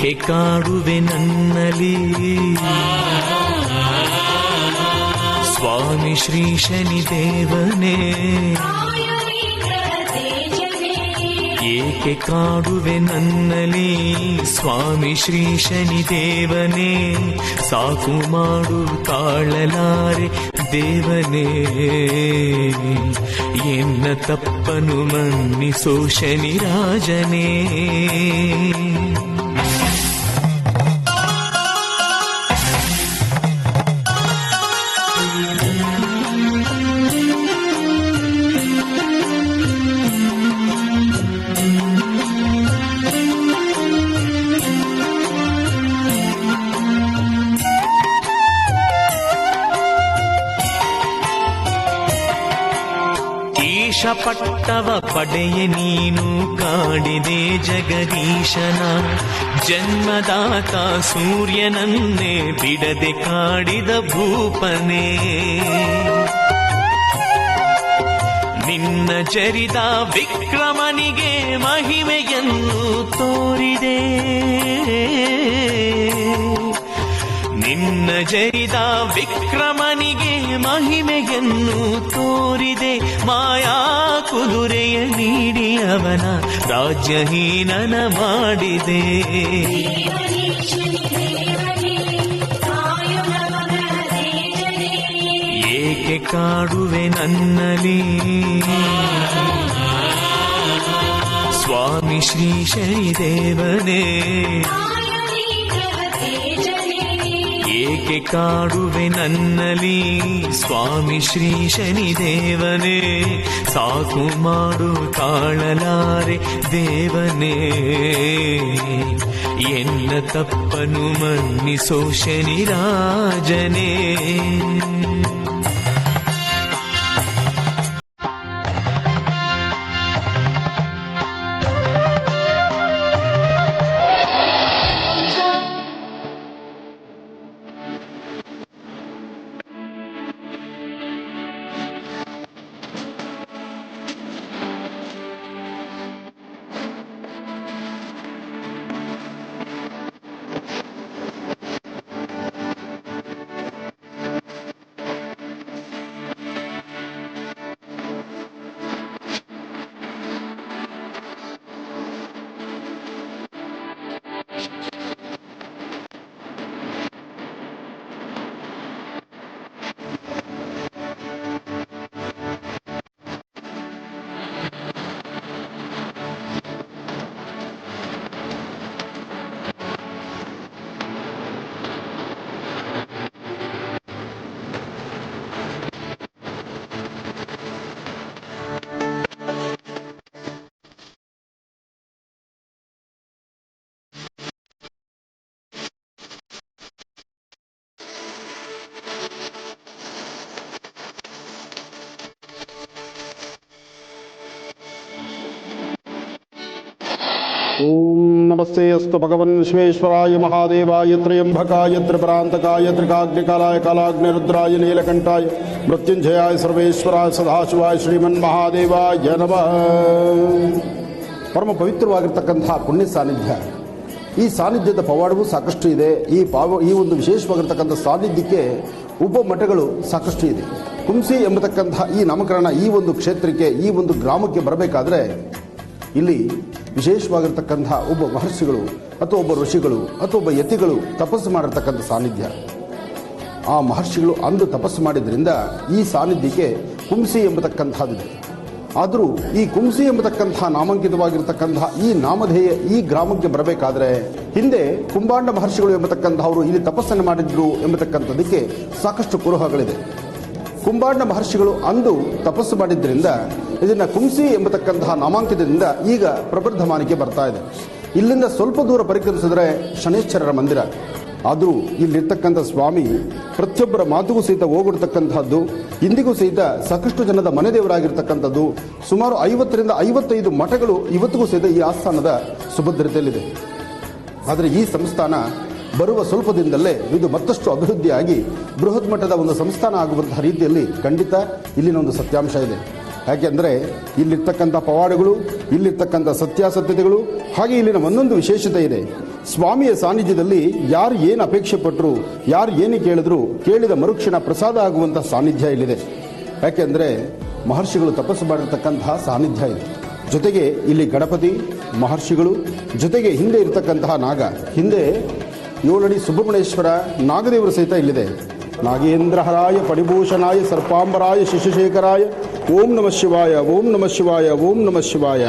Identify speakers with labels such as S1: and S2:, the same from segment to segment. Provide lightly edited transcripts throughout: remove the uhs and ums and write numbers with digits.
S1: ಏಕೆ ಕಾಡುವೆ ನನ್ನಲಿ ಸ್ವಾಮಿ ಶ್ರೀ ಶನಿದೇವನೇ, ಏಕೆ ಕಾಡುವೆ ನನ್ನಲಿ ಸ್ವಾಮಿ ಶ್ರೀ ಶನಿದೇವನೇ, ಸಾಕು ಮಾಡು ತಾಳಲಾರೆ ದೇವನೇ, ಎನ್ನ ತಪ್ಪನು ಮನ್ನಿಸೋ ಶನಿರಾಜನೇ. ಪಟ್ಟವ ಪಡೆಯ ನೀನು ಕಾಡಿದೆ ಜಗದೀಶನ, ಜನ್ಮದಾತ ಸೂರ್ಯನನ್ನೇ ಬಿಡದೆ ಕಾಡಿದ ಭೂಪನೇ, ನಿನ್ನ ಜರಿದ ವಿಕ್ರಮನಿಗೆ ಮಹಿಮೆಯನ್ನು ತೋರಿದೆ, ನಿನ್ನ ಜರಿದ ವಿಕ್ರಮನಿಗೆ ಮಹಿಮೆಯನ್ನು ತೋರಿದೆ, ಮಾಯಾ ಕುದುರೆಯ ನೀಡಿ ಅವನ ರಾಜ್ಯಹೀನನ ಮಾಡಿದೆ. ಏಕೆ ಕಾಡುವೆ ನನ್ನಲಿ ಸ್ವಾಮಿ ಶ್ರೀ ಶನಿದೇವನೇ, ಏಕೆ ಕಾಡುವೆ ನನ್ನಲಿ ಸ್ವಾಮಿ ಶ್ರೀ ಶನಿದೇವನೇ, ಸಾಕು ಮಾಡು ತಾಳಲಾರೆ ದೇವನೇ, ಎನ್ನ ತಪ್ಪನು ಮನ್ನಿಸೋ ಶನಿರಾಜನೇ.
S2: ಓಂ ನಮಸ್ತೆ ಅಸ್ತು ಭಗವನ್ ವಿಶ್ವೇಶ್ವರಾಯ ಮಹಾದೇವಾಯ ತ್ರಯಂಬಕಾಯ ತ್ರಿಪರಾಂತಕಾಯ ತ್ರಿಕಾಗ್ನಿಕಾಲಾಯ ಕಾಲಾಗ್ನಿರುದ್ರಾಯ ನೀಲಕಂಠಾಯ ಮೃತ್ಯುಂಜಯಾಯ ಸರ್ವೇಶ್ವರಾಯ ಸದಾಶಿವಾಯ ಶ್ರೀಮನ್ ಮಹಾದೇವಾಯ ನಮಃ. ಪರಮ ಪವಿತ್ರವಾಗಿರ್ತಕ್ಕಂತಹ ಪುಣ್ಯ ಸಾನ್ನಿಧ್ಯ, ಈ ಸಾನ್ನಿಧ್ಯದ ಪವಾಡವೂ ಸಾಕಷ್ಟು ಇದೆ. ಈ ಒಂದು ವಿಶೇಷವಾಗಿರ್ತಕ್ಕಂಥ ಸಾನ್ನಿಧ್ಯಕ್ಕೆ ಉಪಮಠಗಳು ಸಾಕಷ್ಟು ಇದೆ. ಕುಂಸಿ ಎಂಬತಕ್ಕಂತಹ ಈ ನಾಮಕರಣ ಈ ಒಂದು ಕ್ಷೇತ್ರಕ್ಕೆ, ಈ ಒಂದು ಗ್ರಾಮಕ್ಕೆ ಬರಬೇಕಾದ್ರೆ ಇಲ್ಲಿ ವಿಶೇಷವಾಗಿರ್ತಕ್ಕಂತಹ ಒಬ್ಬ ಮಹರ್ಷಿಗಳು ಅಥವಾ ಒಬ್ಬ ಋಷಿಗಳು ಅಥವಾ ಒಬ್ಬ ಯತಿಗಳು ತಪಸ್ಸು ಮಾಡಿರ್ತಕ್ಕಂಥ ಸಾನ್ನಿಧ್ಯ. ಆ ಮಹರ್ಷಿಗಳು ಅಂದು ತಪಸ್ಸು ಮಾಡಿದ್ರಿಂದ ಈ ಸಾನ್ನಿಧ್ಯಕ್ಕೆ ಕುಂಸಿ ಎಂಬತಕ್ಕಂಥದ್ದಿದೆ. ಆದರೂ ಈ ಕುಂಸಿ ಎಂಬತಕ್ಕಂತಹ ನಾಮಾಂಕಿತವಾಗಿರ್ತಕ್ಕಂತಹ ಈ ನಾಮಧೇಯ ಈ ಗ್ರಾಮಕ್ಕೆ ಬರಬೇಕಾದ್ರೆ ಹಿಂದೆ ಕುಂಬಾಂಡ ಮಹರ್ಷಿಗಳು ಎಂಬತಕ್ಕಂಥವರು ಇಲ್ಲಿ ತಪಸ್ಸನ್ನು ಮಾಡಿದ್ರು ಎಂಬತಕ್ಕಂಥದ್ದಕ್ಕೆ ಸಾಕಷ್ಟು ಕುರುಹಗಳಿದೆ. ಕುಂಬಾಂಡ ಮಹರ್ಷಿಗಳು ಅಂದು ತಪಸ್ಸು ಮಾಡಿದ್ರಿಂದ ಇದನ್ನು ಕುಂಸಿ ಎಂಬತಕ್ಕಂತಹ ನಾಮಾಂಕಿತದಿಂದ ಈಗ ಪ್ರಬರ್ಧಮಾನಕ್ಕೆ ಬರ್ತಾ ಇದೆ. ಇಲ್ಲಿಂದ ಸ್ವಲ್ಪ ದೂರ ಪರಿಕರಿಸಿದ್ರೆ ಶನೇಶ್ವರರ ಮಂದಿರ. ಆದರೂ ಇಲ್ಲಿರ್ತಕ್ಕಂಥ ಸ್ವಾಮಿ ಪ್ರತಿಯೊಬ್ಬರ ಮಾತುಗೂ ಸಹಿತ ಹೋಗಿರ್ತಕ್ಕಂಥದ್ದು, ಇಂದಿಗೂ ಸಹಿತ ಸಾಕಷ್ಟು ಜನದ ಮನೆ ದೇವರಾಗಿರ್ತಕ್ಕಂಥದ್ದು. ಸುಮಾರು 50ರಿಂದ 55 ಮಠಗಳು ಇವತ್ತಿಗೂ ಸಹಿತ ಈ ಆಸ್ಥಾನದ ಸುಭದ್ರತೆಯಲ್ಲಿದೆ. ಆದರೆ ಈ ಸಂಸ್ಥಾನ ಬರುವ ಸ್ವಲ್ಪ ದಿನದಲ್ಲೇ ಇದು ಮತ್ತಷ್ಟು ಅಭಿವೃದ್ಧಿಯಾಗಿ ಬೃಹತ್ ಮಟ್ಟದ ಒಂದು ಸಂಸ್ಥಾನ ಆಗುವಂತಹ ರೀತಿಯಲ್ಲಿ ಖಂಡಿತ ಇಲ್ಲಿನ ಒಂದು ಸತ್ಯಾಂಶ ಇದೆ. ಯಾಕೆಂದರೆ ಇಲ್ಲಿರ್ತಕ್ಕಂಥ ಪವಾಡಗಳು, ಇಲ್ಲಿರ್ತಕ್ಕಂಥ ಸತ್ಯಾಸತ್ಯತೆಗಳು, ಹಾಗೆ ಇಲ್ಲಿನ ಒಂದೊಂದು ವಿಶೇಷತೆ ಇದೆ. ಸ್ವಾಮಿಯ ಸಾನ್ನಿಧ್ಯದಲ್ಲಿ ಯಾರು ಏನು ಅಪೇಕ್ಷೆ ಪಟ್ಟರು, ಯಾರು ಏನು ಕೇಳಿದ್ರು ಕೇಳಿದ ಮರುಕ್ಷಣ ಪ್ರಸಾದ ಆಗುವಂತಹ ಸಾನ್ನಿಧ್ಯ ಇಲ್ಲಿದೆ. ಯಾಕೆಂದ್ರೆ ಮಹರ್ಷಿಗಳು ತಪಸ್ಸು ಮಾಡಿರ್ತಕ್ಕಂತಹ ಸಾನ್ನಿಧ್ಯ ಇದೆ. ಜೊತೆಗೆ ಇಲ್ಲಿ ಗಣಪತಿ, ಮಹರ್ಷಿಗಳು, ಜೊತೆಗೆ ಹಿಂದೆ ಇರತಕ್ಕಂತಹ ನಾಗ, ಹಿಂದೆ 7 ಅಡಿ ಸುಬ್ರಹ್ಮಣ್ಯೇಶ್ವರ ನಾಗದೇವರು ಸಹಿತ ಇಲ್ಲಿದೆ. ನಾಗೇಂದ್ರಹರಾಯ ಪರಿಭೂಷಣಾಯ ಸರ್ಪಾಂಬರಾಯ ಶಿಶುಶೇಖರಾಯ ಓಂ ನಮಃ ಶಿವಾಯ, ಓಂ ನಮಃ ಶಿವಾಯ, ಓಂ ನಮಃ ಶಿವಾಯ.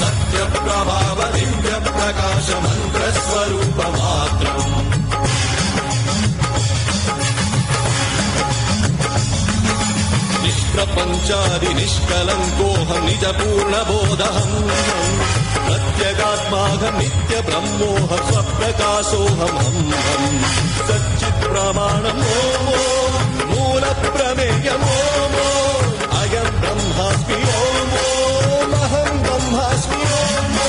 S3: ಸತ್ಯಪ್ರಭಾವ ದಿವ್ಯ ಪ್ರಕಾಶ ಮಂತ್ರ ಸ್ವರೂಪ ಮಾತ್ರ ನಿಷ್ಪ್ರಪಂಚಾದಿ ನಿಷ್ಕಲಂಕೋಹಂ ನಿಜ ಪೂರ್ಣಬೋಧಹಂ ಪ್ರತ್ಯಗಾತ್ಮಾಹಂ ನಿತ್ಯ ಬ್ರಹ್ಮೋಹಂ ಸ್ವಪ್ರಕಾಶೋಹಂ ಹಂ ಸಚ್ಚಿತ್ ಪ್ರಮಾಣಂ ಓಮೋ ಮೂಲ ಪ್ರಮೇಯಂ ಓಮೋ ಅಯಂ ಬ್ರಹ್ಮಾಸ್ಮಿ ಓಮೋ ಅಹಂ ಬ್ರಹ್ಮಾಸ್ಮಿ ಓಮೋ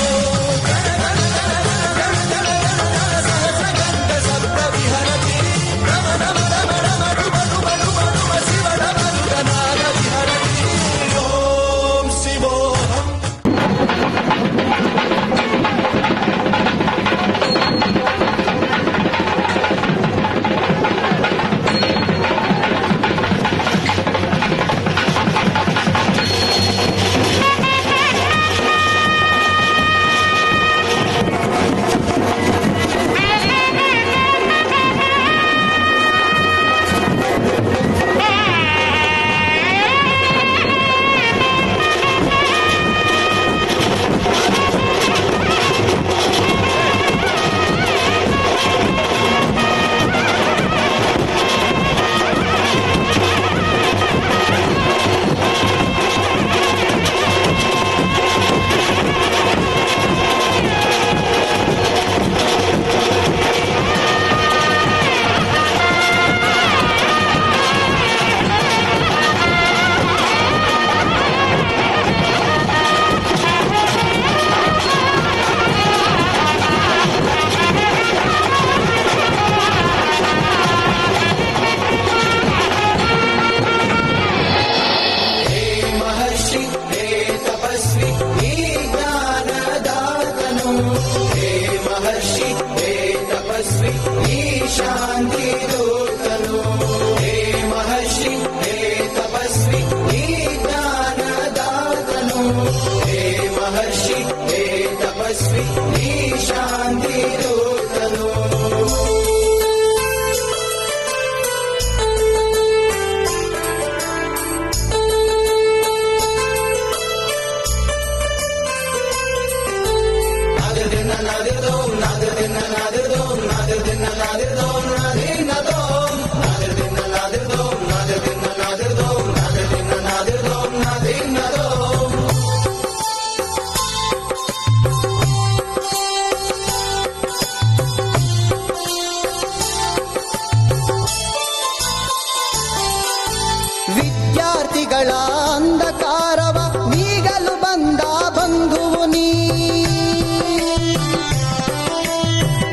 S4: ವಿದ್ಯಾರ್ಥಿಗಳ ಅಂಧಕಾರವ ನೀಗಲು ಬಂದ ಬಂಧುವು ನೀ.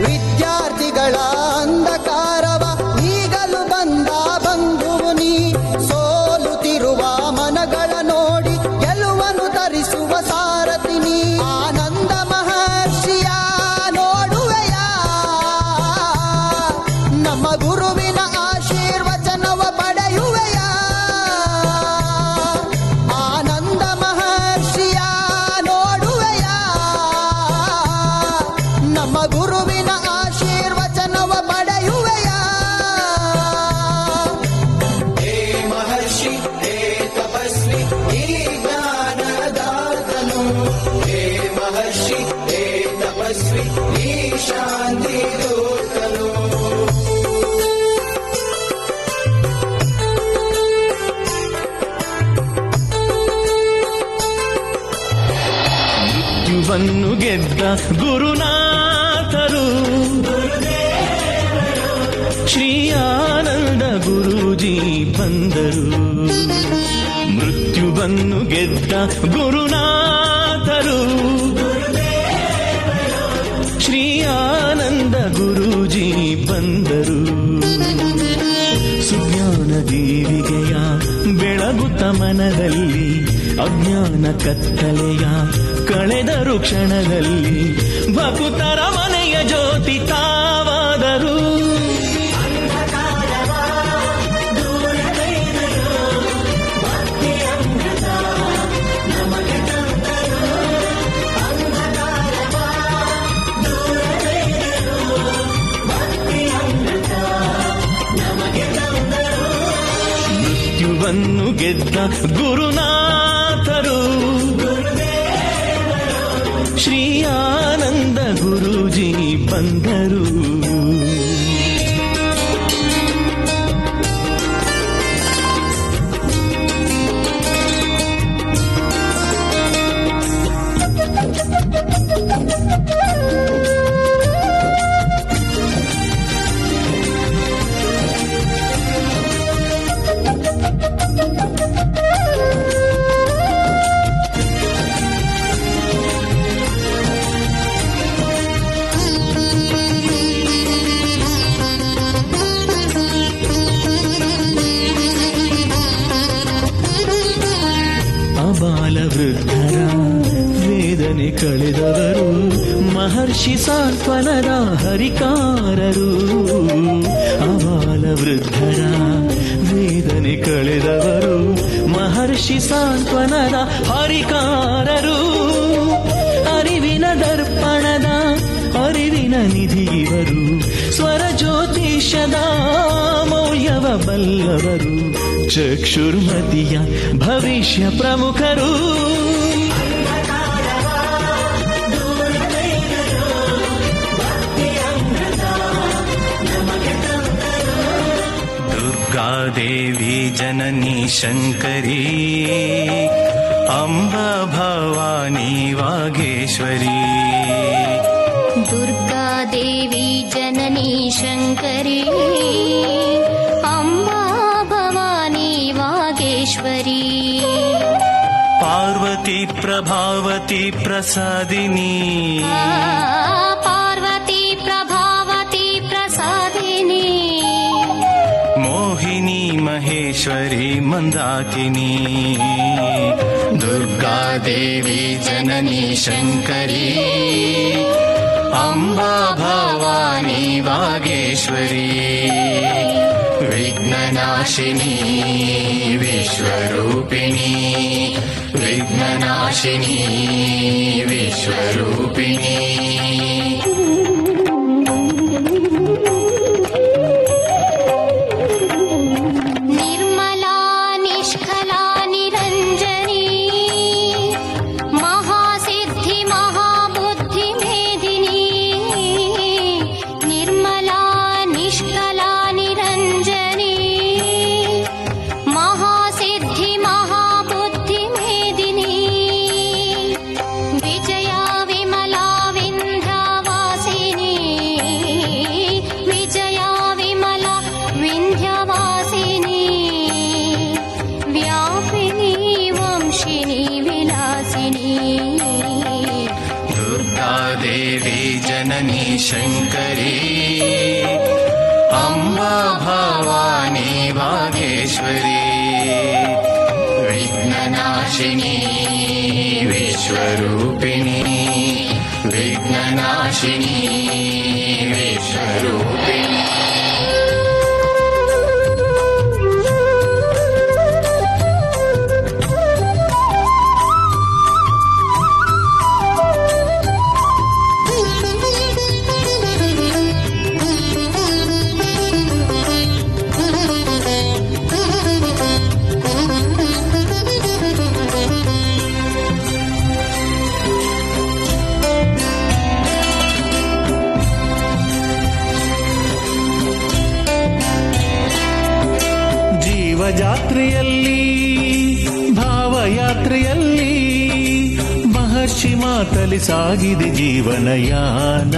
S4: ವಿದ್ಯಾರ್ಥಿಗಳ ಅಂಧಕಾರವ ನೀಗಲು ಬಂದ ಬಂಧುವು ನೀ. ಸೋಲುತ್ತಿರುವ ಮನಗಳ ನೋಡಿ ಗೆಲುವನ್ನು ತರಿಸುವ ಸಾರಥಿ ನೀ. ಆನಂದ ಮಹರ್ಷಿಯ ನೋಡುವೆಯ ನಮ್ಮ ಗುರುವಿನ ಆಶೀರ್ವಚನವ ಪಡೆಯುವೆಯ. ಆನಂದ ಮಹರ್ಷಿಯ ನೋಡುವೆಯ ನಮ್ಮ ಗುರುವಿನ ಆಶೀರ್ವಚನವ ಪಡೆಯುವೆಯ.
S3: ಹೇ ಮಹರ್ಷಿ, ಹೇ ತಪಸ್ವಿ, ಈ ಜ್ಞಾನದಾತನು. ಹೇ ಮಹರ್ಷಿ, ಹೇ ತಪಸ್ವಿ, ಈ ಶಾಂತಿ ದೂತನು.
S1: ಮೃತ್ಯುವನ್ನು ಗೆದ್ದ ಗುರುನಾಥರು ಶ್ರೀ ಆನಂದ ಗುರೂಜಿ ಬಂದರು. ಮೃತ್ಯುವನ್ನು ಗೆದ್ದ ಗುರುನಾಥರು ಶ್ರೀ ಆನಂದ ಗುರೂಜಿ ಬಂದರು. ಸುಜ್ಞ ಕತ್ತಲೆಯ ಕಳೆದರು ಕ್ಷಣದಲ್ಲಿ ಭಕುತರ ಮನೆಯ ಜ್ಯೋತಿ ತಾವಾದರು. ಮೃತ್ಯುವನ್ನು ಗೆದ್ದ ಗುರುನಾಥರು ಶ್ರೀ ಆನಂದ ಗುರೂಜಿ ಬಂದರು. ಅಬಾಲ ವೃದ್ಧರ ವೇದನೆ ಕಳೆದವರು ಮಹರ್ಷಿ ಸಾಂತ್ವನದ ಹರಿಕಾರರು. ಅಬಾಲ ವೃದ್ಧರ ವೇದನೆ ಕಳೆದವರು ಮಹರ್ಷಿ ಸಾಂತ್ವನದ ಹರಿಕಾರರು. ಅರಿವಿನ ದರ್ಪಣದ ಅರಿವಿನ ನಿಧಿಯವರು ಸ್ವರ ಜ್ಯೋತಿಷದ ಮೌಲ್ಯವ ಬಲ್ಲವರು. ಚಕ್ಷುರ್ಮತಿಯ ಭವಿಷ್ಯ ಪ್ರಮುಖರು.
S5: ದುರ್ಗಾದೇವಿ ಜನನಿ ಶಂಕರಿ ಅಂಬಾ ಭವಾನಿ ವಾಗೇಶ್ವರಿ.
S6: ದುರ್ಗಾದೇವಿ ಜನನಿ ಶಂಕರಿ ಅಂಬಾ ಭವಾನಿ ವಾಗೇಶ್ವರಿ.
S5: ಪಾರ್ವತಿ ಪ್ರಭಾವತಿ ಪ್ರಸಾದಿನಿ
S6: ಪಾರ್ವತಿ ಪ್ರಭಾವತಿ ಪ್ರಸಾದಿನಿ.
S5: ಮೋಹಿನಿ ಮಹೇಶ್ವರಿ ಮಂದಾಕಿನಿ. ದುರ್ಗಾದೇವಿ ಜನನಿ ಶಂಕರಿ ಅಂಬಾ ಭವಾನಿ ವಾಗೇಶ್ವರಿ. ವಿಘ್ನನಾಶಿನಿ ವಿಶ್ವರೂಪಿಣಿ ವಿಘ್ನನಾಶಿನಿ ವಿಶ್ವರೂಪಿಣಿ.
S6: ನಿರ್ಮಲಾ ನಿಷ್ಕಲಾ ನಿರಂಜನಿ ಮಹಾಸಿದ್ಧಿ ಮಹಾಬುದ್ಧಿ ಮೇದಿನಿ. ನಿರ್ಮಲಾ ನಿಷ್ಕಲಾ ನಿರಂಜನಿ ಮಹಾಸಿದ್ಧಿ ಮಹಾಬುದ್ಧಿ ಮೇದಿನಿ. ವಿಜಯ ವಿಮಲಾ ವಿಂಧ್ಯವಾಸಿನಿ ವಿಜಯ ವಿಮಲಾ ವಿಂಧ್ಯವಾಸಿನಿ. ವ್ಯಾಪಿನಿ ವಂಶಿನಿ ವಿಲಾಸಿನಿ.
S5: ದುರ್ಗಾದೇವಿ ಜನನಿ ಶಂಕರಿ ಅಂಬಾ ಭವಾನಿ ವಾಗೇಶ್ವರಿ. ವಿಘ್ನನಾಶಿನಿ ವಿಶ್ವರೂಪಿಣಿ ವಿಘ್ನನಾಶಿನಿ ವಿಶ್ವರೂಪಿಣಿ.
S1: ಜೀವಯಾತ್ರೆಯಲ್ಲಿ ಭಾವಯಾತ್ರೆಯಲ್ಲಿ ಮಹರ್ಷಿ ಮಾತಲಿ ಸಾಗಿದೆ ಜೀವನಯಾನ.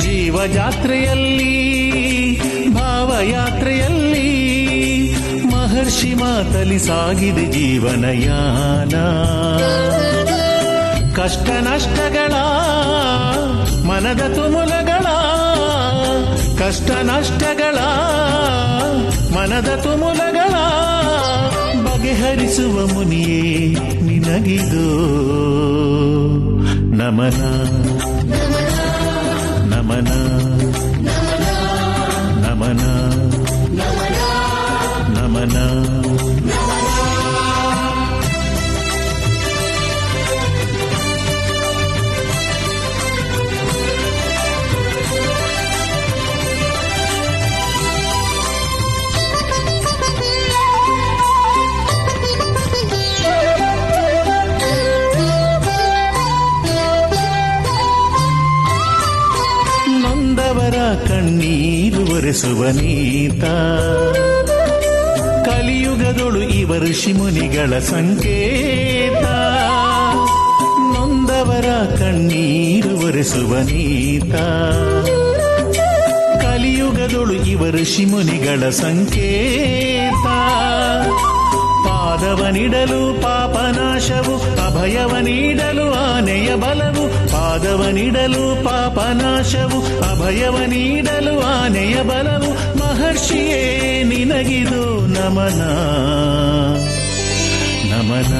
S1: ಜೀವಯಾತ್ರೆಯಲ್ಲಿ ಭಾವಯಾತ್ರೆಯಲ್ಲಿ ಮಹರ್ಷಿ ಮಾತಲಿ ಸಾಗಿದೆ ಜೀವನಯಾನ. ಕಷ್ಟ ನಷ್ಟಗಳ ಮನದ ತುಮುಲಗಳ ಕಷ್ಟ ನಷ್ಟಗಳ ಮನದ ತುಮುಲಗಳ ಬಗೆ ಬಗೆಹರಿಸುವ ಮುನಿಯೇ ನಿನಗಿದು ನಮನ ನಮನ ನಮನ ನಮನ. ನೊಂದವರ ಕಣ್ಣೀರು ಒರೆಸುವ ನೀತ, ಕಲಿಯುಗದೊಳು ಇವ ಋಷಿ ಮುನಿಗಳ ಸಂಕೇತ. ನೊಂದವರ ಕಣ್ಣೀರು ಒರೆಸುವ ನೀತ, ಕಲಿಯುಗದೊಳು ಇವ ಋಷಿ ಮುನಿಗಳ ಸಂಕೇತ. ಪಾದವ ನೀಡಲು ಪಾಪನಾಶವು, ಅಭಯವ ನೀಡಲು ಆನೆಯ ಬಲವು. ಪಾದವ ನೀಡಲು ಪಾಪನಾಶವು, ಅಭಯವ ನೀಡಲು ಆನೆಯ ಬಲವು. ಮಹರ್ಷಿಯೇ ನಿನಗಿದು ನಮನ ನಮನ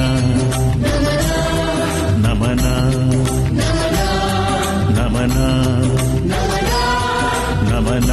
S1: ನಮನ ನಮನ ನಮನ.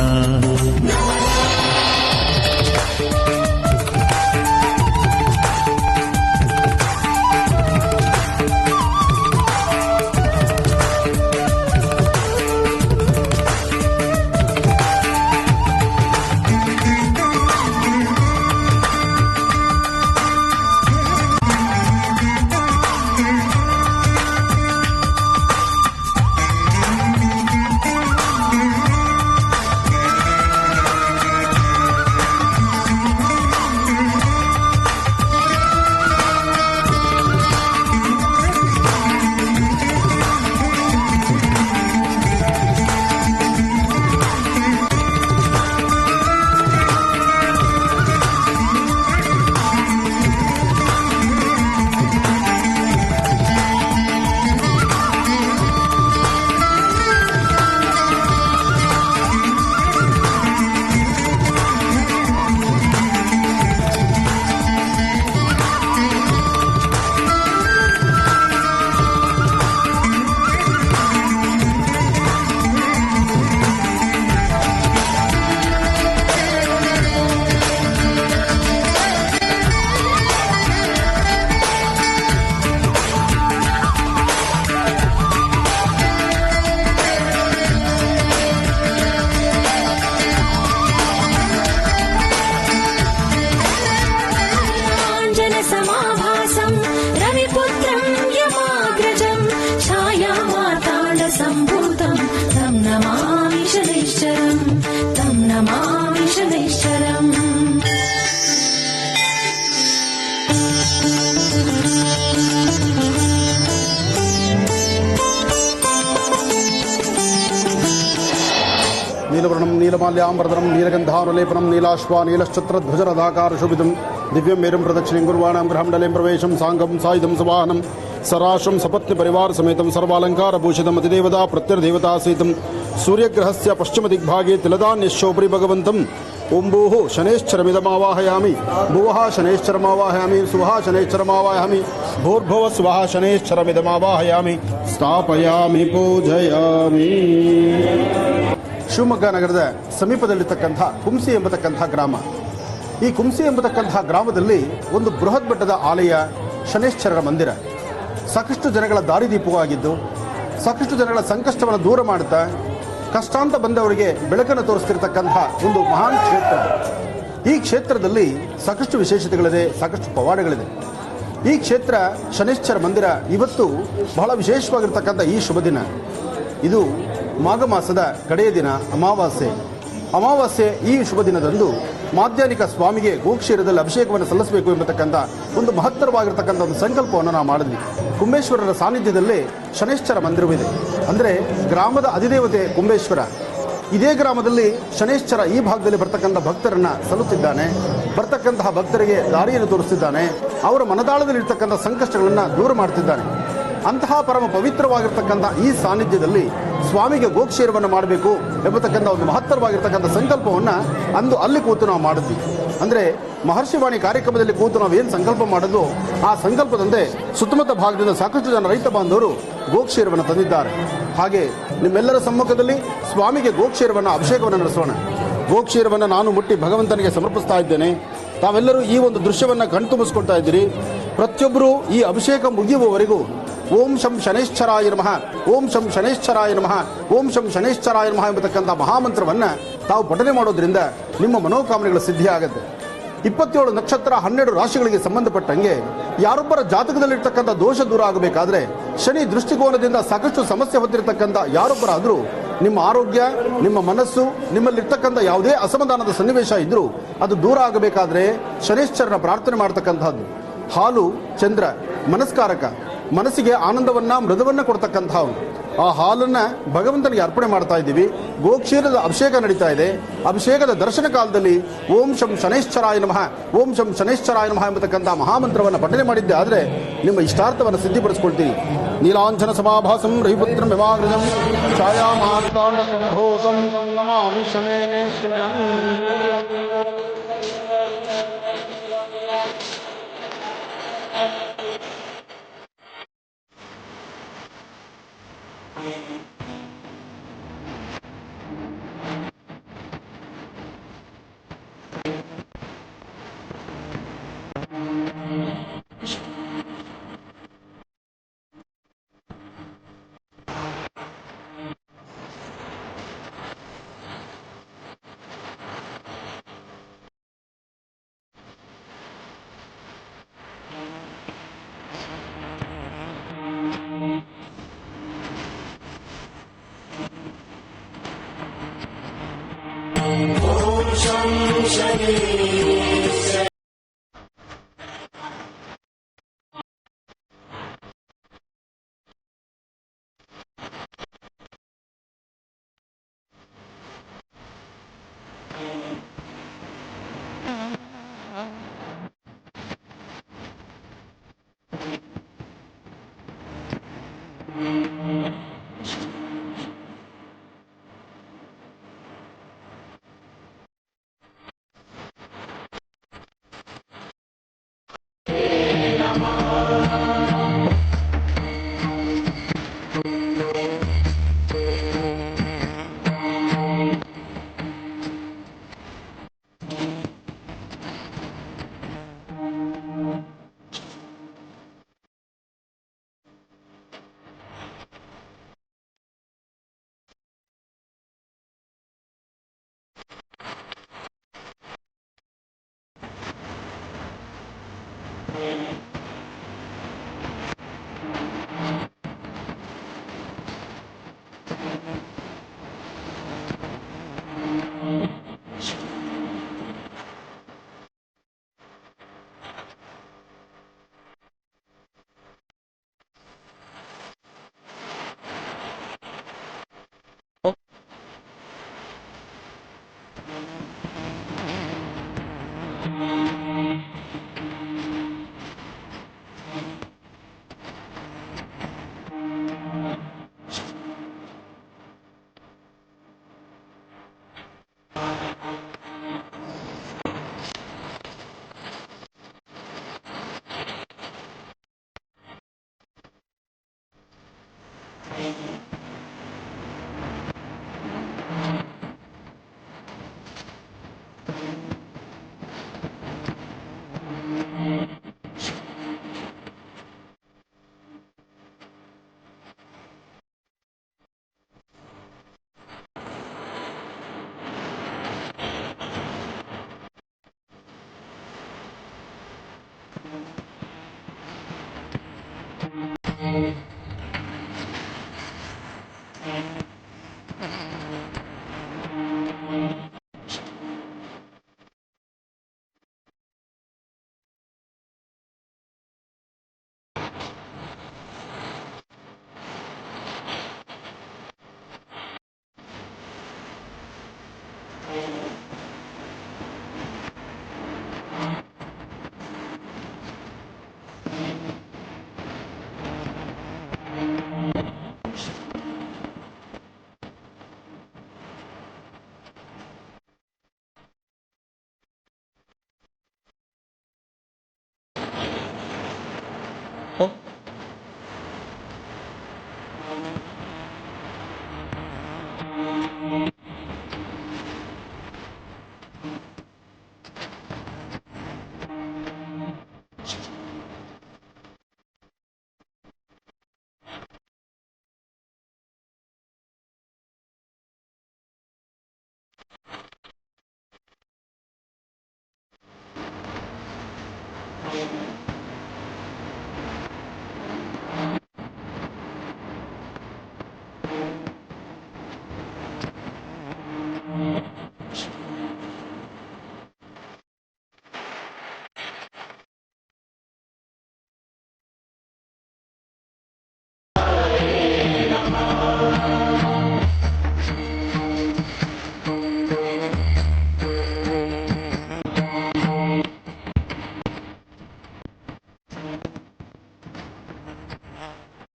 S2: ನೀಲವರ್ಣಂ ನೀಲಮಾಲ್ಯಾಂಬರಧರಂ ನೀಲಗಂಧಾನುಲೇಪನಂ ನೀಲಾಶ್ವ ನೀಲಶ್ಚತ್ರಧ್ವಜರದಾಕಾರಶೋಭಿತಂ ದಿವ್ಯಂ ಮೇರುಂ ಪ್ರದಕ್ಷಿಣಂ ಗುರ್ವಾಣಾಂ ಗೃಹಮಂಡಲಂ ಪ್ರವೇಶಂ ಸಾಂಗಂ ಸಾಯುಧಂ ಸುವಾಹನಂ ಸರಾಶ್ರಂ ಸಪತ್ನಿ ಪರಿವಾರ ಸಮೇತಂ ಸರ್ವಾಲಂಕಾರಭೂಷಿತಂ ಅತಿದೇವತಾ ಪ್ರತ್ಯರ್ದೇವತಾ ಸಹಿತಂ ಸೂರ್ಯಗ್ರಹಸ್ಯ ಪಶ್ಚಿಮ ದಿಗ್ಭಾಗೆ ತಿಲದಾನ್ಯಶೋಪರಿ ಭಗವಂತಂ ಓಂ ಭೂಃ ಶನೈಶ್ಚರಮಿದಮಾವಾಹಯಾಮಿ ಭುವಃ ಶನೈಶ್ಚರಮಾವಾಹಯಾಮಿ ಸುವಃ ಶನೈಶ್ಚರಮಾವಾಹಯಾಮಿ ಭೂರ್ಭುವಃ ಸ್ವಃ ಶನೈಶ್ಚರಮಿದಮಾವಾಹಯಾಮಿ ಸ್ಥಾಪಯಾಮಿ ಪೂಜಯಾಮಿ. ಶಿವಮೊಗ್ಗ ನಗರದ ಸಮೀಪದಲ್ಲಿರ್ತಕ್ಕಂಥ ಕುಂಸಿ ಎಂಬತಕ್ಕಂಥ ಗ್ರಾಮ. ಈ ಕುಂಸಿ ಎಂಬತಕ್ಕಂಥ ಗ್ರಾಮದಲ್ಲಿ ಒಂದು ಬೃಹತ್ ಮಟ್ಟದ ಆಲಯ, ಶನೈಶ್ಚರರ ಮಂದಿರ. ಸಾಕಷ್ಟು ಜನಗಳ ದಾರಿದೀಪವಾಗಿದ್ದು, ಸಾಕಷ್ಟು ಜನಗಳ ಸಂಕಷ್ಟವನ್ನು ದೂರ ಮಾಡುತ್ತಾ ಕಷ್ಟಾಂತ ಬಂದವರಿಗೆ ಬೆಳಕನ್ನು ತೋರಿಸ್ತಿರ್ತಕ್ಕಂಥ ಒಂದು ಮಹಾನ್ ಕ್ಷೇತ್ರ. ಈ ಕ್ಷೇತ್ರದಲ್ಲಿ ಸಾಕಷ್ಟು ವಿಶೇಷತೆಗಳಿದೆ, ಸಾಕಷ್ಟು ಪವಾಡಗಳಿದೆ. ಈ ಕ್ಷೇತ್ರ ಶನೈಶ್ಚರ ಮಂದಿರ ಇವತ್ತು ಬಹಳ ವಿಶೇಷವಾಗಿರ್ತಕ್ಕಂಥ ಈ ಶುಭ ದಿನ. ಇದು ಮಾಘ ಮಾಸದ ಕಡೆಯ ದಿನ ಅಮಾವಾಸ್ಯೆ. ಈ ಶುಭ ದಿನದಂದು ಮಾಧ್ಯಾಹ್ನಿಕ ಸ್ವಾಮಿಗೆ ಗೋಕ್ಷೀರದಲ್ಲಿ ಅಭಿಷೇಕವನ್ನು ಸಲ್ಲಿಸಬೇಕು ಎಂಬತಕ್ಕಂಥ ಒಂದು ಮಹತ್ತರವಾಗಿರ್ತಕ್ಕಂಥ ಒಂದು ಸಂಕಲ್ಪವನ್ನು ನಾವು ಮಾಡಿದ್ವಿ. ಕುಂಬೇಶ್ವರರ ಸಾನ್ನಿಧ್ಯದಲ್ಲೇ ಶನೈಶ್ಚರ ಮಂದಿರವಿದೆ. ಅಂದರೆ ಗ್ರಾಮದ ಅಧಿದೇವತೆ ಕುಂಬೇಶ್ವರ. ಇದೇ ಗ್ರಾಮದಲ್ಲಿ ಶನೈಶ್ಚರ ಈ ಭಾಗದಲ್ಲಿ ಬರ್ತಕ್ಕಂಥ ಭಕ್ತರನ್ನು ಸಲ್ಲುತ್ತಿದ್ದಾನೆ. ಬರ್ತಕ್ಕಂತಹ ಭಕ್ತರಿಗೆ ದಾರಿಯನ್ನು ತೋರಿಸ್ತಿದ್ದಾನೆ. ಅವರ ಮನದಾಳದಲ್ಲಿರ್ತಕ್ಕಂಥ ಸಂಕಷ್ಟಗಳನ್ನು ದೂರ ಮಾಡ್ತಿದ್ದಾನೆ. ಅಂತಹ ಪರಮ ಪವಿತ್ರವಾಗಿರ್ತಕ್ಕಂಥ ಈ ಸಾನ್ನಿಧ್ಯದಲ್ಲಿ ಸ್ವಾಮಿಗೆ ಗೋಕ್ಷೀರವನ್ನು ಮಾಡಬೇಕು ಎಂಬತಕ್ಕಂಥ ಒಂದು ಮಹತ್ತರವಾಗಿರ್ತಕ್ಕಂಥ ಸಂಕಲ್ಪವನ್ನು ಅಂದು ಅಲ್ಲಿ ಕೂತು ನಾವು ಮಾಡಿದ್ವಿ. ಅಂದರೆ ಮಹರ್ಷಿವಾಣಿ ಕಾರ್ಯಕ್ರಮದಲ್ಲಿ ಕೂತು ನಾವು ಏನು ಸಂಕಲ್ಪ ಮಾಡಿದ್ವು ಆ ಸಂಕಲ್ಪದಂತೆ ಸುತ್ತಮುತ್ತ ಭಾಗದಿಂದ ಸಾಕಷ್ಟು ಜನ ರೈತ ಬಾಂಧವರು ಗೋಕ್ಷೀರವನ್ನು ತಂದಿದ್ದಾರೆ. ಹಾಗೆ ನಿಮ್ಮೆಲ್ಲರ ಸಮ್ಮುಖದಲ್ಲಿ ಸ್ವಾಮಿಗೆ ಗೋಕ್ಷೀರವನ್ನು ಅಭಿಷೇಕವನ್ನು ನಡೆಸೋಣ. ಗೋಕ್ಷೀರವನ್ನು ನಾನು ಮುಟ್ಟಿ ಭಗವಂತನಿಗೆ ಸಮರ್ಪಿಸ್ತಾ ಇದ್ದೇನೆ. ತಾವೆಲ್ಲರೂ ಈ ಒಂದು ದೃಶ್ಯವನ್ನು ಕಣ್ತುಂಬಿಸ್ಕೊಳ್ತಾ ಇದ್ದೀರಿ. ಪ್ರತಿಯೊಬ್ಬರು ಈ ಅಭಿಷೇಕ ಮುಗಿಯುವವರೆಗೂ ಓಂ ಶಂ ಶನೈಶ್ಚರಾಯ ನಮಃ, ಓಂ ಶಂ ಶನೈಶ್ಚರಾಯ ನಮಃ, ಓಂ ಶಂ ಶನೈಶ್ಚರಾಯ ನಮಃ ಎಂಬತಕ್ಕಂಥ ಮಹಾಮಂತ್ರವನ್ನು ತಾವು ಪಠನೆ ಮಾಡೋದ್ರಿಂದ ನಿಮ್ಮ ಮನೋಕಾಮನೆಗಳ ಸಿದ್ಧಿಯಾಗುತ್ತೆ. 27 ನಕ್ಷತ್ರ 12 ರಾಶಿಗಳಿಗೆ ಸಂಬಂಧಪಟ್ಟಂಗೆ ಯಾರೊಬ್ಬರ ಜಾತಕದಲ್ಲಿರ್ತಕ್ಕಂಥ ದೋಷ ದೂರ ಆಗಬೇಕಾದ್ರೆ ಶನಿ ದೃಷ್ಟಿಕೋನದಿಂದ ಸಾಕಷ್ಟು ಸಮಸ್ಯೆ ಹೊಂದಿರತಕ್ಕಂಥ ಯಾರೊಬ್ಬರಾದರೂ ನಿಮ್ಮ ಆರೋಗ್ಯ, ನಿಮ್ಮ ಮನಸ್ಸು, ನಿಮ್ಮಲ್ಲಿರ್ತಕ್ಕಂಥ ಯಾವುದೇ ಅಸಮಾಧಾನದ ಸನ್ನಿವೇಶ ಇದ್ರೂ ಅದು ದೂರ ಆಗಬೇಕಾದ್ರೆ ಶನೈಶ್ಚರನ ಪ್ರಾರ್ಥನೆ ಮಾಡ್ತಕ್ಕಂಥದ್ದು. ಹಾಲು ಚಂದ್ರ ಮನಸ್ಕಾರಕ, ಮನಸ್ಸಿಗೆ ಆನಂದವನ್ನ ಮೃದುವನ್ನ ಕೊಡ್ತಕ್ಕಂಥವು. ಆ ಹಾಲನ್ನ ಭಗವಂತನಿಗೆ ಅರ್ಪಣೆ ಮಾಡ್ತಾ ಇದ್ದೀವಿ. ಗೋಕ್ಷೀರದ ಅಭಿಷೇಕ ನಡೀತಾ ಇದೆ. ಅಭಿಷೇಕದ ದರ್ಶನ ಕಾಲದಲ್ಲಿ ಓಂ ಶಂ ಶನೈಶ್ಚರಾಯ ನಮಃ, ಓಂ ಶಂ ಶನೈಶ್ಚರಾಯ ನಮಃ ಎಂಬತಕ್ಕಂಥ ಮಹಾಮಂತ್ರವನ್ನು ಪಠನೆ ಮಾಡಿದ್ದೆ ಆದರೆ ನಿಮ್ಮ ಇಷ್ಟಾರ್ಥವನ್ನು ಸಿದ್ಧಿಪಡಿಸ್ಕೊಳ್ತೀರಿ. ನೀಲಾಂಚನ ಸಮಾಭಾಸಂ ರವಿಪುತ್ರಂ ವಿವಾಗ್ರಜಂ ಛಾಯಾಮಾರ್ತಾಂಡ ಸಂಭೋಸಂ ನಮಾಮಿ ಶನೇಶ್ವರಂ.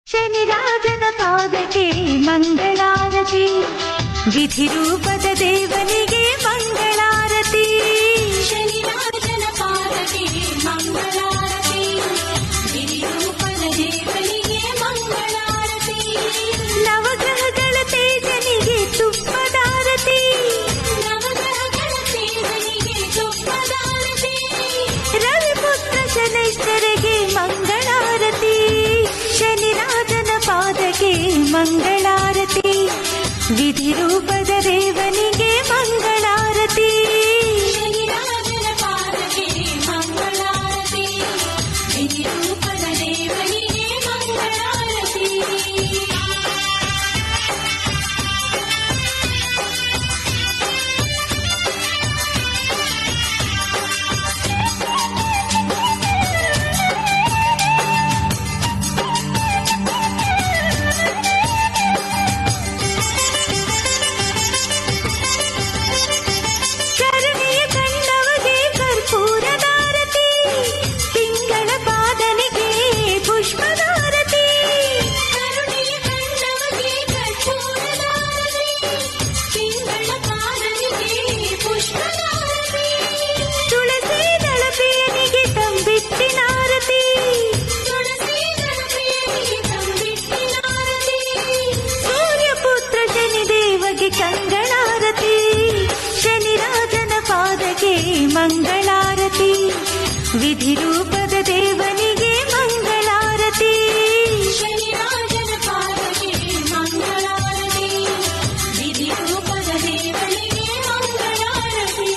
S7: ಶನಿರಾಜನ ಪಾದಕ್ಕೆ ಮಂಗಳಾರತಿ, ವಿಧಿರೂಪದ ದೇವನಿಗೆ ಮಂಗಳಾರತಿ.
S6: ಶನಿರಾಜನ ಪಾದಕ್ಕೆ ಮಂಗಳಾರತಿ, ವಿಧಿರೂಪದ ದೇವನಿಗೆ ಮಂಗಳಾರತಿ.
S7: ನವಗ್ರಹಗಳ ತೇಜನಿಗೆ ತುಪ್ಪದಾರತಿ,
S6: ನವಗ್ರಹಗಳ ಸೇವನಿಗೆ ತುಪ್ಪದಾರತಿ.
S7: ರವಿಪುತ್ರ ಶನೈಶ್ವರಗೆ ಮಂಗಳಾರತಿ. ಶನಿರಾಜನ ಪಾದಕ್ಕೆ ಮಂಗಳಾರತಿ, ವಿಧಿರೂಪದ ದೇವನಿಗೆ ಮಂಗಳಾರತಿ.
S6: ಶನಿರಾಜನ ಪಾದಕ್ಕೆ ಮಂಗಳಾರತಿ, ವಿಧಿರೂಪದ ದೇವನಿಗೆ ಮಂಗಳಾರತಿ.
S7: ಕರುಣೆಯ ಕಂಡವಗೆ ಕರ್ಪೂರದಾರತಿ, ತಿಂಗಳ ಪಾದನಿಗೆ ಪುಷ್ಪದಾರತಿ.
S6: ಕರುಣೆಯ ಕಂಡವಗೆ ಕರ್ಪೂರದಾರತಿ, ತಿಂಗಳ ಪಾದನಿಗೆ ಪುಷ್ಪದಾರತಿ.
S7: ತುಳಸಿ ದಳಪ್ರಿಯನಿಗೆ ತಂಬಿಟ್ಟಿನಾರತಿ,
S6: ತುಳಸಿ ದಳಪ್ರಿಯನಿಗೆ ತಂಬಿಟ್ಟಿನಾರತಿ.
S7: ಸೂರ್ಯಪುತ್ರ ಶನಿದೇವಗೆ ಕಂಗಳಾರತಿ. ಶನಿರಾಜನ ಪಾದಕ್ಕೆ ಮಂಗಳಾರತಿ, ವಿಧಿರೂಪದ ದೇವನಿಗೆ ಮಂಗಳಾರತಿ.
S6: ಶನಿರಾಜನ ಪಾದಕ್ಕೆ ಮಂಗಳಾರತಿ, ವಿಧಿರೂಪದ ದೇವನಿಗೆ ಮಂಗಳಾರತಿ.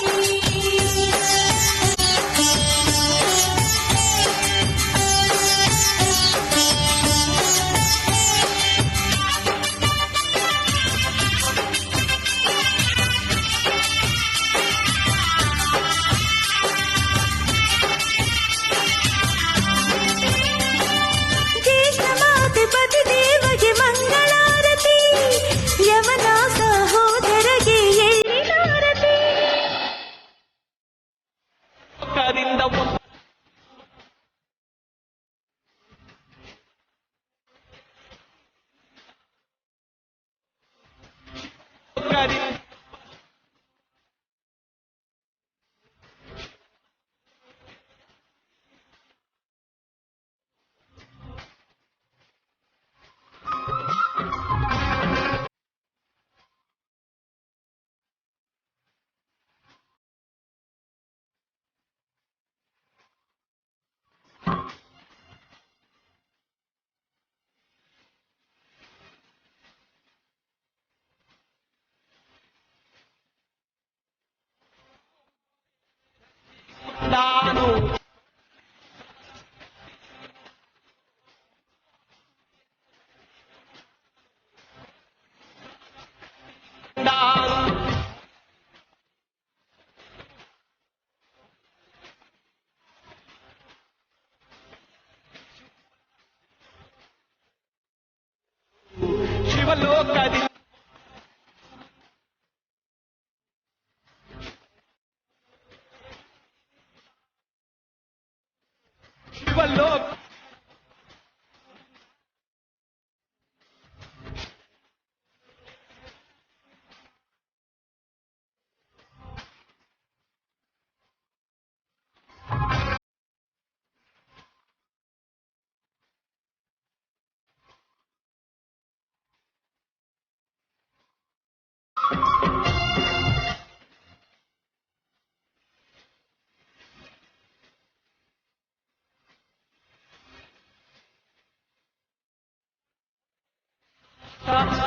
S7: ಜ್ಯೇಷ್ಠ ಮಾತೃಪತಿ ದೇವಗೆ ಮಂಗಳಾರತಿ, ಯವನ ಸಹೋದರಗೆ ಎಳ್ಳಿನಾರತಿ.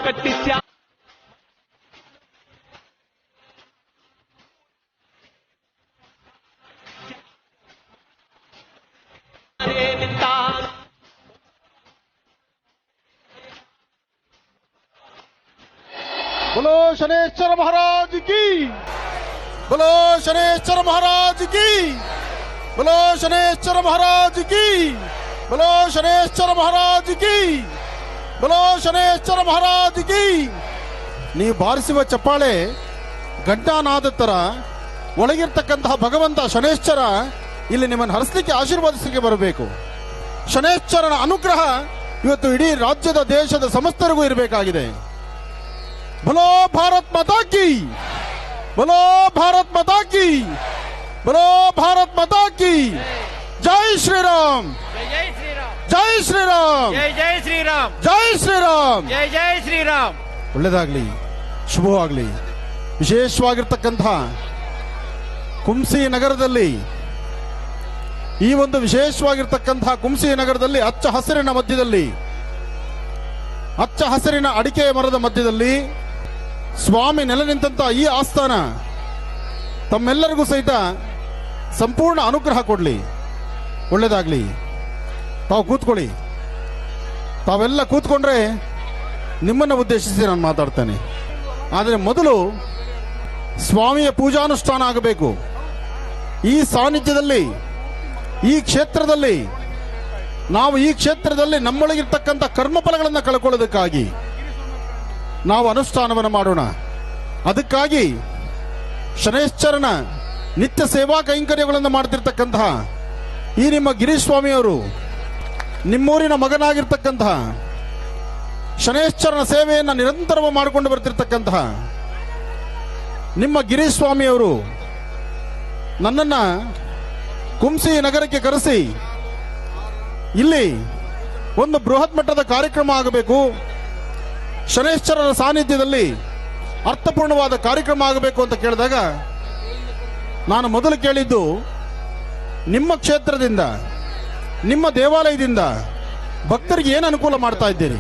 S8: ಕಟ್ಟಿಸ್ಯ
S2: बोलो शनेश्वर महाराज की, बोलो शनेश्वर महाराज की, बोलो शनेश्वर महाराज की, बोलो शनेश्वर महाराज की, बोलो शनेश्वर महाराज की. ನೀವು ಬಾರಿಸುವ ಚಪ್ಪಾಳೆ ಗಡ್ಡಾನಾದ ತರ ಒಳಗಿರ್ತಕ್ಕಂತಹ ಭಗವಂತ ಶನೇಶ್ವರ ಇಲ್ಲಿ ನಿಮ್ಮನ್ನು ಹರಿಸಲಿಕ್ಕೆ ಆಶೀರ್ವಾದಿಸಲಿಕ್ಕೆ ಬರಬೇಕು. ಶನೇಶ್ವರನ ಅನುಗ್ರಹ ಇವತ್ತು ಇಡೀ ರಾಜ್ಯದ ದೇಶದ ಸಮಸ್ತರಿಗೂ ಇರಬೇಕಾಗಿದೆ. बोलो भारत माता की, बोलो भारत माता की, बोलो भारत माता की. जय श्री राम, जय श्री राम,
S8: ಜೈ ಶ್ರೀರಾಮ್,
S2: जय श्री राम.
S8: ಜೈ ಶ್ರೀರಾಮ್.
S2: ಒಳ್ಳೆದಾಗ್ಲಿ, ಶುಭವಾಗ್ಲಿ. ವಿಶೇಷವಾಗಿರ್ತಕ್ಕಂತಹ ಕುಂಸಿ ನಗರದಲ್ಲಿ, ಈ ಒಂದು ವಿಶೇಷವಾಗಿರ್ತಕ್ಕಂತಹ ಕುಂಸಿ ನಗರದಲ್ಲಿ ಹಚ್ಚ ಹಸಿರಿನ ಮಧ್ಯದಲ್ಲಿ, ಹಚ್ಚ ಹಸಿರಿನ ಅಡಿಕೆ ಮರದ ಮಧ್ಯದಲ್ಲಿ ಸ್ವಾಮಿ ನೆಲೆ ನಿಂತ ಈ ಆಸ್ಥಾನ ತಮ್ಮೆಲ್ಲರಿಗೂ ಸಹಿತ ಸಂಪೂರ್ಣ ಅನುಗ್ರಹ ಕೊಡ್ಲಿ. ಒಳ್ಳೆದಾಗ್ಲಿ. ತಾವು ಕೂತ್ಕೊಳ್ಳಿ. ತಾವೆಲ್ಲ ಕೂತ್ಕೊಂಡ್ರೆ ನಿಮ್ಮನ್ನು ಉದ್ದೇಶಿಸಿ ನಾನು ಮಾತಾಡ್ತೇನೆ. ಆದರೆ ಮೊದಲು ಸ್ವಾಮಿಯ ಪೂಜಾನುಷ್ಠಾನ ಆಗಬೇಕು. ಈ ಸಾನ್ನಿಧ್ಯದಲ್ಲಿ, ಈ ಕ್ಷೇತ್ರದಲ್ಲಿ, ನಾವು ಈ ಕ್ಷೇತ್ರದಲ್ಲಿ ನಮ್ಮೊಳಗಿರ್ತಕ್ಕಂಥ ಕರ್ಮಫಲಗಳನ್ನು ಕಳ್ಕೊಳ್ಳೋದಕ್ಕಾಗಿ ನಾವು ಅನುಷ್ಠಾನವನ್ನು ಮಾಡೋಣ. ಅದಕ್ಕಾಗಿ ಶನೇಶ್ವರನ ನಿತ್ಯ ಸೇವಾ ಕೈಂಕರ್ಯಗಳನ್ನು ಮಾಡ್ತಿರ್ತಕ್ಕಂತಹ ಈ ನಿಮ್ಮ ಗಿರೀಶ್ ಸ್ವಾಮಿಯವರು, ನಿಮ್ಮೂರಿನ ಮಗನಾಗಿರ್ತಕ್ಕಂತಹ ಶನೇಶ್ವರನ ಸೇವೆಯನ್ನು ನಿರಂತರವಾಗಿ ಮಾಡಿಕೊಂಡು ಬರ್ತಿರ್ತಕ್ಕಂತಹ ನಿಮ್ಮ ಗಿರೀಶ್ ಸ್ವಾಮಿಯವರು ನನ್ನನ್ನು ಕುಂಸಿ ನಗರಕ್ಕೆ ಕರೆಸಿ ಇಲ್ಲಿ ಒಂದು ಬೃಹತ್ ಮಟ್ಟದ ಕಾರ್ಯಕ್ರಮ ಆಗಬೇಕು, ಶನೇಶ್ವರನ ಸಾನ್ನಿಧ್ಯದಲ್ಲಿ ಅರ್ಥಪೂರ್ಣವಾದ ಕಾರ್ಯಕ್ರಮ ಆಗಬೇಕು ಅಂತ ಕೇಳಿದಾಗ ನಾನು ಮೊದಲು ಕೇಳಿದ್ದು, ನಿಮ್ಮ ಕ್ಷೇತ್ರದಿಂದ, ನಿಮ್ಮ ದೇವಾಲಯದಿಂದ ಭಕ್ತರಿಗೆ ಏನು ಅನುಕೂಲ ಮಾಡ್ತಾ ಇದ್ದೀರಿ?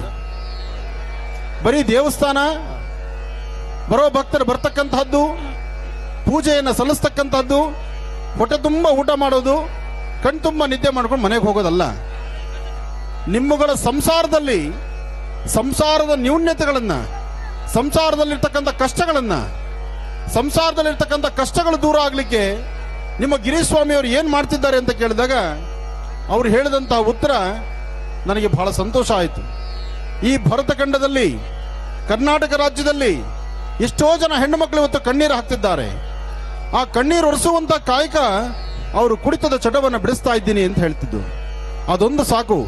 S2: ಬರೀ ದೇವಸ್ಥಾನ, ಬರೋ ಭಕ್ತರು ಬರ್ತಕ್ಕಂತಹದ್ದು, ಪೂಜೆಯನ್ನು ಸಲ್ಲಿಸ್ತಕ್ಕಂಥದ್ದು, ಹೊಟ್ಟೆ ತುಂಬ ಊಟ ಮಾಡೋದು, ಕಣ್ತುಂಬ ನಿದ್ದೆ ಮಾಡ್ಕೊಂಡು ಮನೆಗೆ ಹೋಗೋದಲ್ಲ. ನಿಮ್ಮಗಳ ಸಂಸಾರದಲ್ಲಿ, ಸಂಸಾರದ ನ್ಯೂನ್ಯತೆಗಳನ್ನು, ಸಂಸಾರದಲ್ಲಿರ್ತಕ್ಕಂಥ ಕಷ್ಟಗಳನ್ನು, ಸಂಸಾರದಲ್ಲಿರ್ತಕ್ಕಂಥ ಕಷ್ಟಗಳು ದೂರ ಆಗಲಿಕ್ಕೆ ನಿಮ್ಮ ಗಿರೀಶ್ ಸ್ವಾಮಿಯವರು ಏನು ಮಾಡ್ತಿದ್ದಾರೆ ಅಂತ ಕೇಳಿದಾಗ ಅವರು ಹೇಳಿದಂಥ ಉತ್ತರ ನನಗೆ ಬಹಳ ಸಂತೋಷ ಆಯಿತು. ಈ ಭರತಖಂಡದಲ್ಲಿ, ಕರ್ನಾಟಕ ರಾಜ್ಯದಲ್ಲಿ ಎಷ್ಟೋ ಜನ ಹೆಣ್ಣು ಮಕ್ಕಳು ಇವತ್ತು ಕಣ್ಣೀರು ಹಾಕ್ತಿದ್ದಾರೆ. ಆ ಕಣ್ಣೀರು ಒರೆಸುವಂತ ಕಾಯಕ ಅವರು ಕುಡಿತದ ಚಟವನ್ನು ಬಿಡಿಸ್ತಾ ಇದ್ದೀನಿ ಅಂತ ಹೇಳ್ತಿದ್ದು. ಅದೊಂದು ಸಾಕು.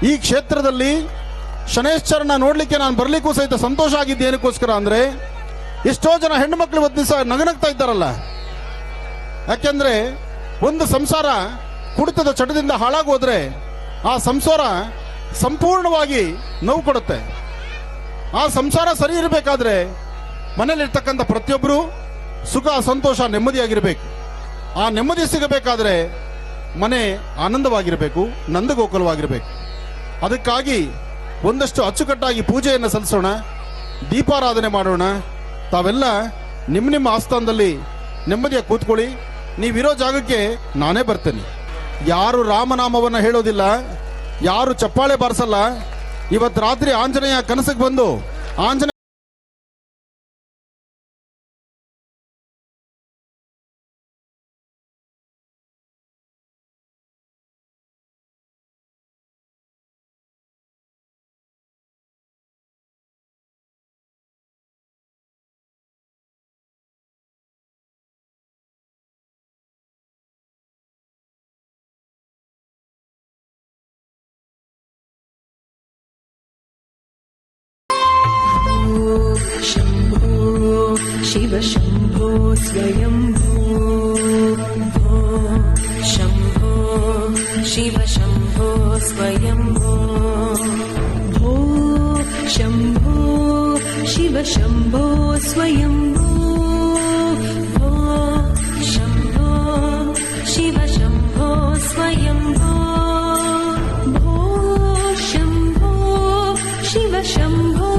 S2: ಈ ಕ್ಷೇತ್ರದಲ್ಲಿ ಶನೇಶ್ವರನ ನೋಡ್ಲಿಕ್ಕೆ ನಾನು ಬರ್ಲಿಕ್ಕೂ ಸಹಿತ ಸಂತೋಷ ಆಗಿದ್ದೆ. ಏನಕ್ಕೋಸ್ಕರ ಅಂದ್ರೆ ಎಷ್ಟೋ ಜನ ಹೆಣ್ಣು ಮಕ್ಕಳು ಇವತ್ತು ದಿವಸ ನಗನಗ್ತಾ ಇದ್ದಾರಲ್ಲ. ಯಾಕೆಂದ್ರೆ ಒಂದು ಸಂಸಾರ ಕುಡಿತದ ಚಟದಿಂದ ಹಾಳಾಗೋದ್ರೆ ಆ ಸಂಸಾರ ಸಂಪೂರ್ಣವಾಗಿ ನೋವು ಕೊಡುತ್ತೆ. ಆ ಸಂಸಾರ ಸರಿ ಇರಬೇಕಾದ್ರೆ ಮನೇಲಿರ್ತಕ್ಕಂಥ ಪ್ರತಿಯೊಬ್ಬರು ಸುಖ, ಸಂತೋಷ, ನೆಮ್ಮದಿಯಾಗಿರ್ಬೇಕು. ಆ ನೆಮ್ಮದಿ ಸಿಗಬೇಕಾದ್ರೆ ಮನೆ ಆನಂದವಾಗಿರಬೇಕು, ನಂದಗೋಕುಲವಾಗಿರಬೇಕು. ಅದಕ್ಕಾಗಿ ಒಂದಷ್ಟು ಅಚ್ಚುಕಟ್ಟಾಗಿ ಪೂಜೆಯನ್ನು ಸಲ್ಲಿಸೋಣ, ದೀಪಾರಾಧನೆ ಮಾಡೋಣ. ತಾವೆಲ್ಲ ನಿಮ್ಮ ನಿಮ್ಮ ಆಸ್ಥಾನದಲ್ಲಿ ನೆಮ್ಮದಿಯಾಗಿ ಕೂತ್ಕೊಳ್ಳಿ. ನೀವಿರೋ ಜಾಗಕ್ಕೆ ನಾನೇ ಬರ್ತೇನೆ. ಯಾರು ರಾಮನಾಮವನ್ನು ಹೇಳೋದಿಲ್ಲ, ಯಾರು ಚಪ್ಪಾಳೆ ಬಾರಿಸಲ್ಲ. ಇವತ್ತು ರಾತ್ರಿ ಆಂಜನೇಯ ಕನಸಿಗೆ ಬಂದು ಆಂಜನೇಯ
S9: शिव शम्भो स्वयम्भो भो शम्भो शिव शम्भो स्वयम्भो भो शम्भो शिव शम्भो स्वयम्भो भो शम्भो शिव शम्भो स्वयम्भो भो शम्भो शिव शम्भो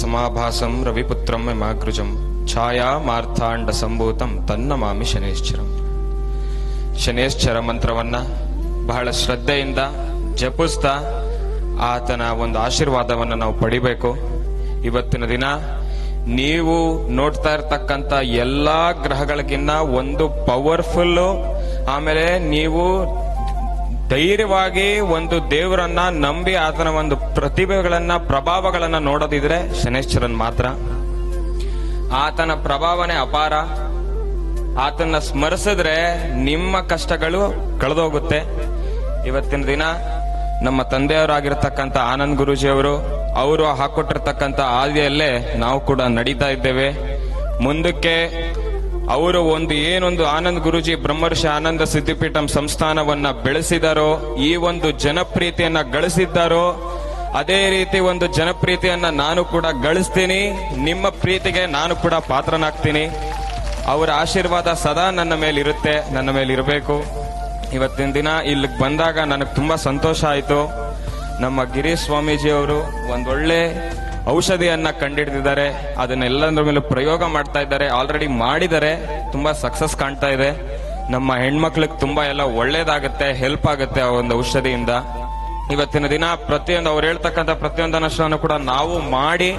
S10: ಸಮಾಭಾಸಂ ರವಿಪುತ್ರಂ ಯಮಾಗ್ರಜಂ ಛಾಯಾ ಮಾರ್ಥಾಂಡ ಸಂಭೂತಂ ತನ್ನಮಾಮಿ ಶನೇಶ್ಚರಂ. ಶನೇಶ್ಚರ ಮಂತ್ರವನ್ನ ಬಹಳ ಶ್ರದ್ಧೆಯಿಂದ ಜಪಿಸ್ತಾ ಆತನ ಒಂದು ಆಶೀರ್ವಾದವನ್ನು ನಾವು ಪಡಿಬೇಕು. ಇವತ್ತಿನ ದಿನ ನೀವು ನೋಡ್ತಾ ಇರ್ತಕ್ಕಂಥ ಎಲ್ಲಾ ಗ್ರಹಗಳಿಗಿನ್ನ ಒಂದು ಪವರ್ಫುಲ್, ಆಮೇಲೆ ನೀವು ಧೈರ್ಯವಾಗಿ ಒಂದು ದೇವರನ್ನ ನಂಬಿ ಆತನ ಒಂದು ಪ್ರತಿಭೆಗಳನ್ನ ಪ್ರಭಾವಗಳನ್ನ ನೋಡೋದಿದ್ರೆ ಶನೇಶ್ವರನ್ ಮಾತ್ರ. ಆತನ ಪ್ರಭಾವನೆ ಅಪಾರ. ಆತನ ಸ್ಮರಿಸಿದ್ರೆ ನಿಮ್ಮ ಕಷ್ಟಗಳು ಕಳೆದೋಗುತ್ತೆ. ಇವತ್ತಿನ ದಿನ ನಮ್ಮ ತಂದೆಯವರಾಗಿರ್ತಕ್ಕಂಥ ಆನಂದ್ ಗುರೂಜಿಯವರು ಅವರು ಹಾಕೊಟ್ಟಿರ್ತಕ್ಕಂಥ ಹಾದಿಯಲ್ಲೇ ನಾವು ಕೂಡ ನಡೀತಾ ಇದ್ದೇವೆ. ಮುಂದಕ್ಕೆ ಅವರು ಏನೊಂದು ಆನಂದ್ ಗುರೂಜಿ ಬ್ರಹ್ಮರ್ಷಿ ಆನಂದ ಸಿದ್ಧಿಪೀಠಂ ಸಂಸ್ಥಾನವನ್ನ ಬೆಳೆಸಿದಾರೋ, ಈ ಒಂದು ಜನಪ್ರೀತಿಯನ್ನ ಗಳಿಸಿದ್ದಾರೋ, ಅದೇ ರೀತಿ ಒಂದು ಜನಪ್ರೀತಿಯನ್ನ ನಾನು ಕೂಡ ಗಳಿಸ್ತೀನಿ. ನಿಮ್ಮ ಪ್ರೀತಿಗೆ ನಾನು ಕೂಡ ಪಾತ್ರನಾಗ್ತೀನಿ. ಅವರ ಆಶೀರ್ವಾದ ಸದಾ ನನ್ನ ಮೇಲಿರುತ್ತೆ, ನನ್ನ ಮೇಲಿರಬೇಕು. ಇವತ್ತಿನ ದಿನ ಇಲ್ಲಿಗೆ ಬಂದಾಗ ನನಗೆ ತುಂಬಾ ಸಂತೋಷ ಆಯಿತು. ನಮ್ಮ ಗಿರೀಶ್ ಸ್ವಾಮೀಜಿ ಅವರು ಒಂದೊಳ್ಳೆ ಔಷಧಿಯನ್ನ ಕಂಡಿಡಿದಿದ್ದಾರೆ. ಅದನ್ನೆಲ್ಲರ ಮೇಲೆ ಪ್ರಯೋಗ ಮಾಡ್ತಾ ಇದ್ದಾರೆ, ಆಲ್ರೆಡಿ ಮಾಡಿದ್ದಾರೆ. ತುಂಬಾ ಸಕ್ಸಸ್ ಕಾಣ್ತಾ ಇದೆ. ನಮ್ಮ ಹೆಣ್ಮಕ್ಳಿಗೆ ತುಂಬಾ ಎಲ್ಲ ಒಳ್ಳೇದಾಗುತ್ತೆ, ಹೆಲ್ಪ್ ಆಗುತ್ತೆ ಆ ಒಂದು ಔಷಧಿಯಿಂದ. ಇವತ್ತಿನ ದಿನ ಪ್ರತಿಯೊಂದು ಅವ್ರು ಹೇಳ್ತಕ್ಕಂಥ ಪ್ರತಿಯೊಂದನ್ನು ಕೂಡ ನಾವು ಮಾಡಿ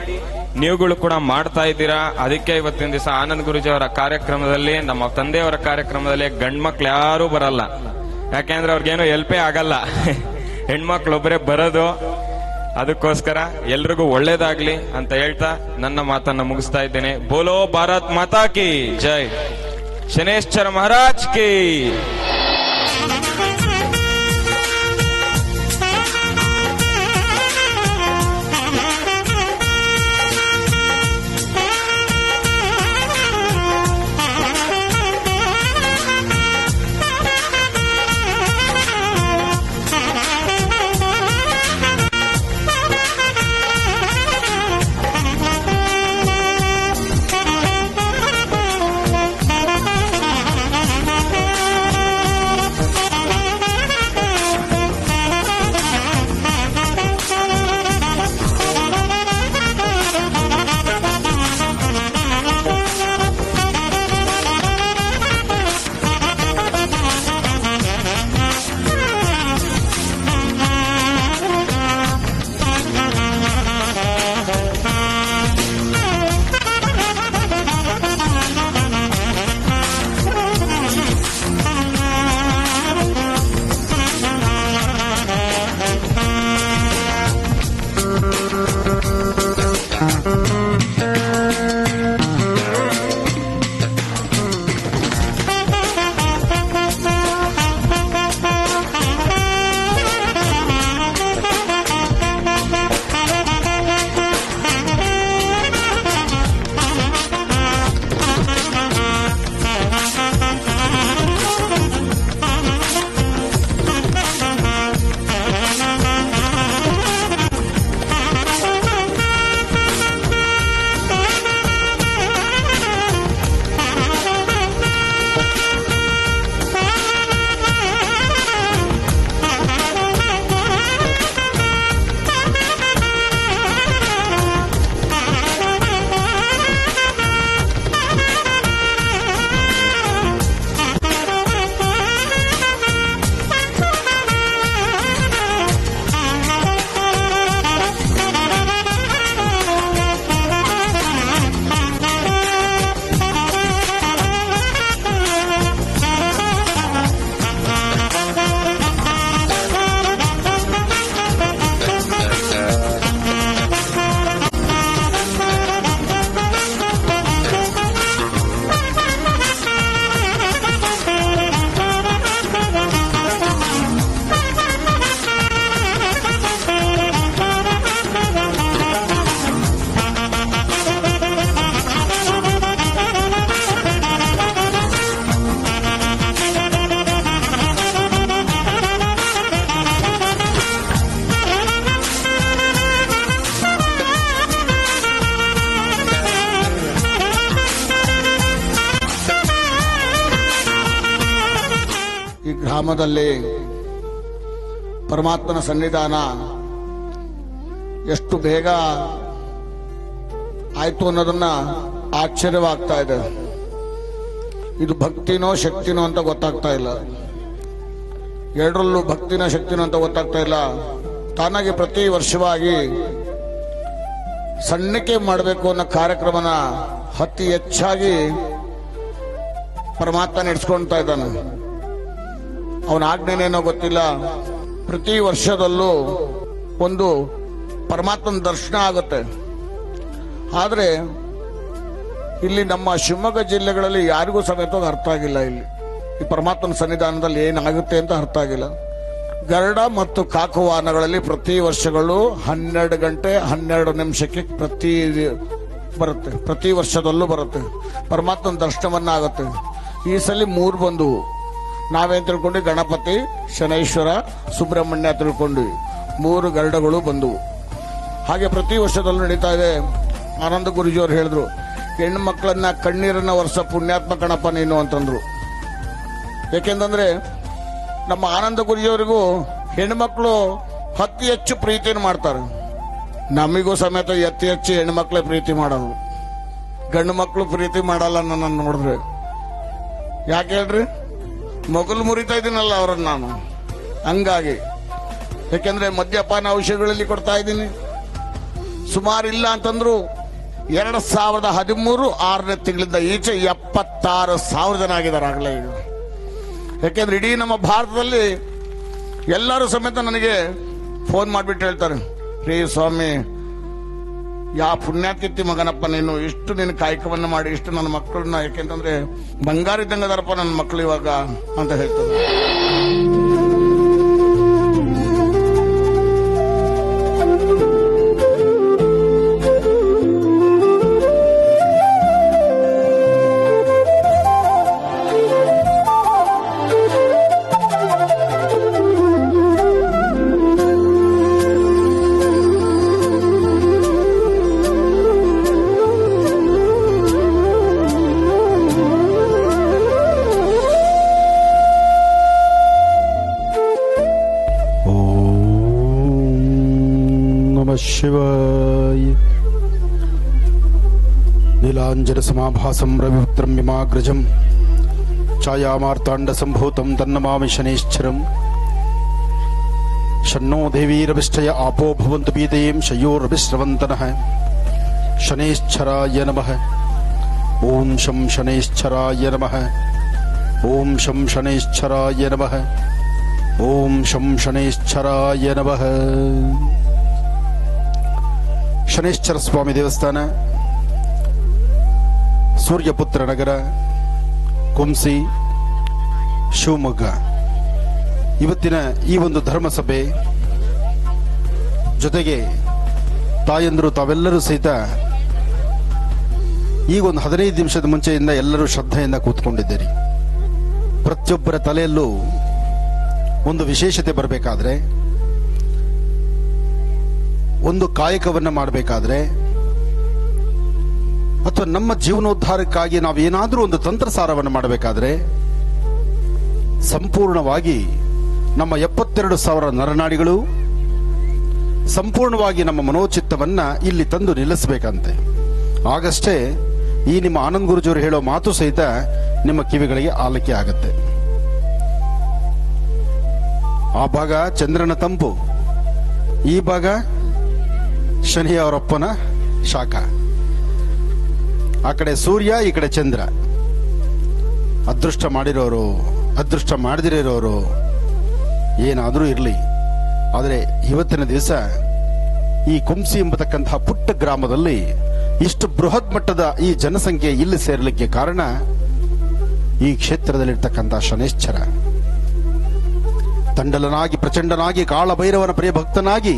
S10: ನೀವುಗಳು ಕೂಡ ಮಾಡ್ತಾ ಇದ್ದೀರಾ. ಅದಕ್ಕೆ ಇವತ್ತಿನ ದಿವಸ ಆನಂದ್ ಗುರೂಜಿ ಅವರ ಕಾರ್ಯಕ್ರಮದಲ್ಲಿ, ನಮ್ಮ ತಂದೆಯವರ ಕಾರ್ಯಕ್ರಮದಲ್ಲಿ ಗಂಡ್ಮಕ್ಳು ಯಾರೂ ಬರಲ್ಲ. ಯಾಕೆಂದ್ರೆ ಅವ್ರಿಗೇನು ಹೆಲ್ಪೇ ಆಗಲ್ಲ, ಹೆಣ್ಮಕ್ಳೊಬ್ಬರೇ ಬರೋದು. ಅದಕ್ಕೋಸ್ಕರ ಎಲ್ರಿಗೂ ಒಳ್ಳೇದಾಗ್ಲಿ ಅಂತ ಹೇಳ್ತಾ ನನ್ನ ಮಾತನ್ನ ಮುಗಿಸ್ತಾ ಇದ್ದೇನೆ. ಬೋಲೋ ಭಾರತ್ ಮಾತಾ ಕಿ ಜೈ, ಶನೇಶ್ವರ ಮಹಾರಾಜ್ ಕಿ.
S2: ಗ್ರಾಮದಲ್ಲಿ ಪರಮಾತ್ಮನ ಸನ್ನಿಧಾನ ಎಷ್ಟು ಬೇಗ
S11: ಆಯ್ತು ಅನ್ನೋದನ್ನ ಆಶ್ಚರ್ಯವಾಗ್ತಾ ಇದೆ. ಇದು ಭಕ್ತಿನೋ ಶಕ್ತಿನೋ ಅಂತ ಗೊತ್ತಾಗ್ತಾ ಇಲ್ಲ. ಎರಡರಲ್ಲೂ ಭಕ್ತಿನೋ ಶಕ್ತಿನೋ ಅಂತ ಗೊತ್ತಾಗ್ತಾ ಇಲ್ಲ. ತಾನಾಗಿ ಪ್ರತಿ ವರ್ಷವಾಗಿ ಸಣ್ಣಕ್ಕೆ ಮಾಡಬೇಕು ಅನ್ನೋ ಕಾರ್ಯಕ್ರಮನ ಅತಿ ಹೆಚ್ಚಾಗಿ ಪರಮಾತ್ಮ ನಡೆಸ್ಕೊಳ್ತಾ ಇದ್ದಾನೆ. ಅವನ ಆಜ್ಞೆನೇನೋ ಗೊತ್ತಿಲ್ಲ. ಪ್ರತಿ ವರ್ಷದಲ್ಲೂ ಒಂದು ಪರಮಾತ್ಮನ ದರ್ಶನ ಆಗುತ್ತೆ. ಆದರೆ ಇಲ್ಲಿ ನಮ್ಮ ಶಿವಮೊಗ್ಗ ಜಿಲ್ಲೆಗಳಲ್ಲಿ ಯಾರಿಗೂ ಸಮೇತವಾಗಿ ಅರ್ಥ ಆಗಿಲ್ಲ. ಇಲ್ಲಿ ಈ ಪರಮಾತ್ಮನ ಸನ್ನಿಧಾನದಲ್ಲಿ ಏನಾಗುತ್ತೆ ಅಂತ ಅರ್ಥ ಆಗಿಲ್ಲ. ಗರುಡ ಮತ್ತು ಕಾಕುವಾಹನಗಳಲ್ಲಿ ಪ್ರತಿ ವರ್ಷಗಳು 12 ಗಂಟೆ 12 ನಿಮಿಷಕ್ಕೆ ಬರುತ್ತೆ. ಪ್ರತಿ ವರ್ಷದಲ್ಲೂ ಬರುತ್ತೆ. ಪರಮಾತ್ಮನ ದರ್ಶನವನ್ನ ಆಗುತ್ತೆ. ಈ ಸಲ 3 ಬಂದವು. ನಾವೇನ್ ತಿಳ್ಕೊಂಡ್ವಿ? ಗಣಪತಿ, ಶನೈಶ್ವರ, ಸುಬ್ರಹ್ಮಣ್ಯ ತಿಳ್ಕೊಂಡ್ವಿ. 3 ಗರುಡಗಳು ಬಂದವು. ಹಾಗೆ ಪ್ರತಿ ವರ್ಷದಲ್ಲೂ ನಡೀತಾ ಇದೆ. ಆನಂದ ಗುರುಜಿಯವರು ಹೇಳಿದ್ರು, ಹೆಣ್ಣು ಮಕ್ಕಳನ್ನ ಕಣ್ಣೀರನ್ನ ವರ್ಷ ಪುಣ್ಯಾತ್ಮ ಕಣಪ್ಪ ನೀನು ಅಂತಂದ್ರು. ಯಾಕೆಂತಂದ್ರೆ ನಮ್ಮ ಆನಂದ ಗುರುಜಿಯವರಿಗೂ ಹೆಣ್ಮಕ್ಳು ಅತಿ ಹೆಚ್ಚು ಪ್ರೀತಿಯನ್ನು ಮಾಡ್ತಾರೆ. ನಮಿಗೂ ಸಮೇತ ಅತಿ ಹೆಚ್ಚು ಹೆಣ್ಮಕ್ಳೇ ಪ್ರೀತಿ ಮಾಡೋದು. ಗಂಡು ಮಕ್ಕಳು ಪ್ರೀತಿ ಮಾಡಲ್ಲ ನನ್ನ ನೋಡಿದ್ರೆ. ಯಾಕೆ ಹೇಳ್ರಿ? ಮೊಗಲು ಮುರಿತಾ ಇದ್ದೀನಲ್ಲ ಅವ್ರನ್ನ ನಾನು. ಹಂಗಾಗಿ ಯಾಕೆಂದ್ರೆ ಮದ್ಯಪಾನ ಔಷಧಿಗಳಲ್ಲಿ ಕೊಡ್ತಾ ಇದ್ದೀನಿ. ಸುಮಾರು ಇಲ್ಲ ಅಂತಂದ್ರು 2013 6ನೇ ತಿಂಗಳಿಂದ ಈಚೆ 76,000 ಜನ ಆಗಿದ್ದಾರೆ ಆಗಲೇ. ಈಗ ಯಾಕೆಂದ್ರೆ ಇಡೀ ನಮ್ಮ ಭಾರತದಲ್ಲಿ ಎಲ್ಲರೂ ಸಮೇತ ನನಗೆ ಫೋನ್ ಮಾಡಿಬಿಟ್ಟು ಹೇಳ್ತಾರೆ, ರೇ ಸ್ವಾಮಿ ಯಾ ಪುಣ್ಯಾತಿಥಿ ಮಗನಪ್ಪ ನೀನು, ಇಷ್ಟು ನಿನ್ನ ಕಾಯಕವನ್ನು ಮಾಡಿ ಇಷ್ಟು ನನ್ನ ಮಕ್ಕಳನ್ನ, ಯಾಕೆಂತಂದ್ರೆ ಬಂಗಾರ ಇದ್ದಂಗದಾರಪ್ಪ ನನ್ನ ಮಕ್ಕಳು ಇವಾಗ ಅಂತ ಹೇಳ್ತಾರೆ.
S2: ಶಿವಾಯ. ನೀಲಾಂಜನ ಸಮಾಭಾಸಂ ರವಿಪುತ್ರಂ ಯಮಾಗ್ರಜಂ ಛಾಯಾಮಾರ್ತಾಂಡ ಸಂಭೂತಂ ತನ್ನಮಾಮಿ ಶನೈಶ್ಚರಂ. ಶನ್ನೋ ದೇವೀರವಿಷ್ಠಯ ಆಪೋ ಭವಂತು ಪೀತಯೇಂ ಶಯೋರವಿಶ್ರವಂತನಃ. ಶನೈಶ್ಚರಾಯ ನಮಃ. ಓಂ ಶಂ ಶನೈಶ್ಚರಾಯ ನಮಃ. ಓಂ ಶಂ ಶನೈಶ್ಚರಾಯ ನಮಃ. ಓಂ ಶಂ ಶನೈಶ್ಚರಾಯ ನಮಃ. ಶನೈಶ್ಚರ ಸ್ವಾಮಿ ದೇವಸ್ಥಾನ, ಸೂರ್ಯಪುತ್ರ ನಗರ, ಕುಂಸಿ, ಶಿವಮೊಗ್ಗ. ಇವತ್ತಿನ ಈ ಒಂದು ಧರ್ಮಸಭೆ ಜೊತೆಗೆ ತಾಯಂದರು ತಾವೆಲ್ಲರೂ ಸಹಿತ ಈಗ ಒಂದು 15 ನಿಮಿಷದ ಮುಂಚೆಯಿಂದ ಎಲ್ಲರೂ ಶ್ರದ್ಧೆಯಿಂದ ಕೂತ್ಕೊಂಡಿದ್ದೀರಿ. ಪ್ರತಿಯೊಬ್ಬರ ತಲೆಯಲ್ಲೂ ಒಂದು ವಿಶೇಷತೆ ಬರಬೇಕಾದ್ರೆ, ಒಂದು ಕಾಯಕವನ್ನು ಮಾಡಬೇಕಾದ್ರೆ, ಅಥವಾ ನಮ್ಮ ಜೀವನೋದ್ಧಾರಕ್ಕಾಗಿ ನಾವೇನಾದರೂ ಒಂದು ತಂತ್ರಸಾರವನ್ನು ಮಾಡಬೇಕಾದ್ರೆ ಸಂಪೂರ್ಣವಾಗಿ ನಮ್ಮ 72,000 ನರನಾಡಿಗಳು ಸಂಪೂರ್ಣವಾಗಿ ನಮ್ಮ ಮನೋಚಿತ್ತವನ್ನ ಇಲ್ಲಿ ತಂದು ನಿಲ್ಲಿಸಬೇಕಂತೆ. ಆಗಷ್ಟೇ ಈ ನಿಮ್ಮ ಆನಂದ್ ಗುರುಜಿಯವರು ಹೇಳೋ ಮಾತು ಸಹಿತ ನಿಮ್ಮ ಕಿವಿಗಳಿಗೆ ಆಲಕ್ಕೆ ಆಗತ್ತೆ. ಆ ಭಾಗ ಚಂದ್ರನ ತಂಪು, ಈ ಭಾಗ ಶನಿ ಅವರಪ್ಪನ ಶಾಖ. ಆ ಕಡೆ ಸೂರ್ಯ, ಈ ಕಡೆ ಚಂದ್ರ. ಅದೃಷ್ಟ ಮಾಡಿರೋರು, ಅದೃಷ್ಟ ಮಾಡದಿರೋರು ಏನಾದರೂ ಇರಲಿ, ಆದರೆ ಇವತ್ತಿನ ದಿವಸ ಈ ಕುಂಸಿ ಎಂಬತಕ್ಕಂತಹ ಪುಟ್ಟ ಗ್ರಾಮದಲ್ಲಿ ಇಷ್ಟು ಬೃಹತ್ ಮಟ್ಟದ ಈ ಜನಸಂಖ್ಯೆ ಇಲ್ಲಿ ಸೇರಲಿಕ್ಕೆ ಕಾರಣ ಈ ಕ್ಷೇತ್ರದಲ್ಲಿರ್ತಕ್ಕಂತಹ ಶನೈಶ್ಚರ. ತಂಡಲನಾಗಿ ಪ್ರಚಂಡನಾಗಿ ಕಾಳಭೈರವನ ಪ್ರಿಯ ಭಕ್ತನಾಗಿ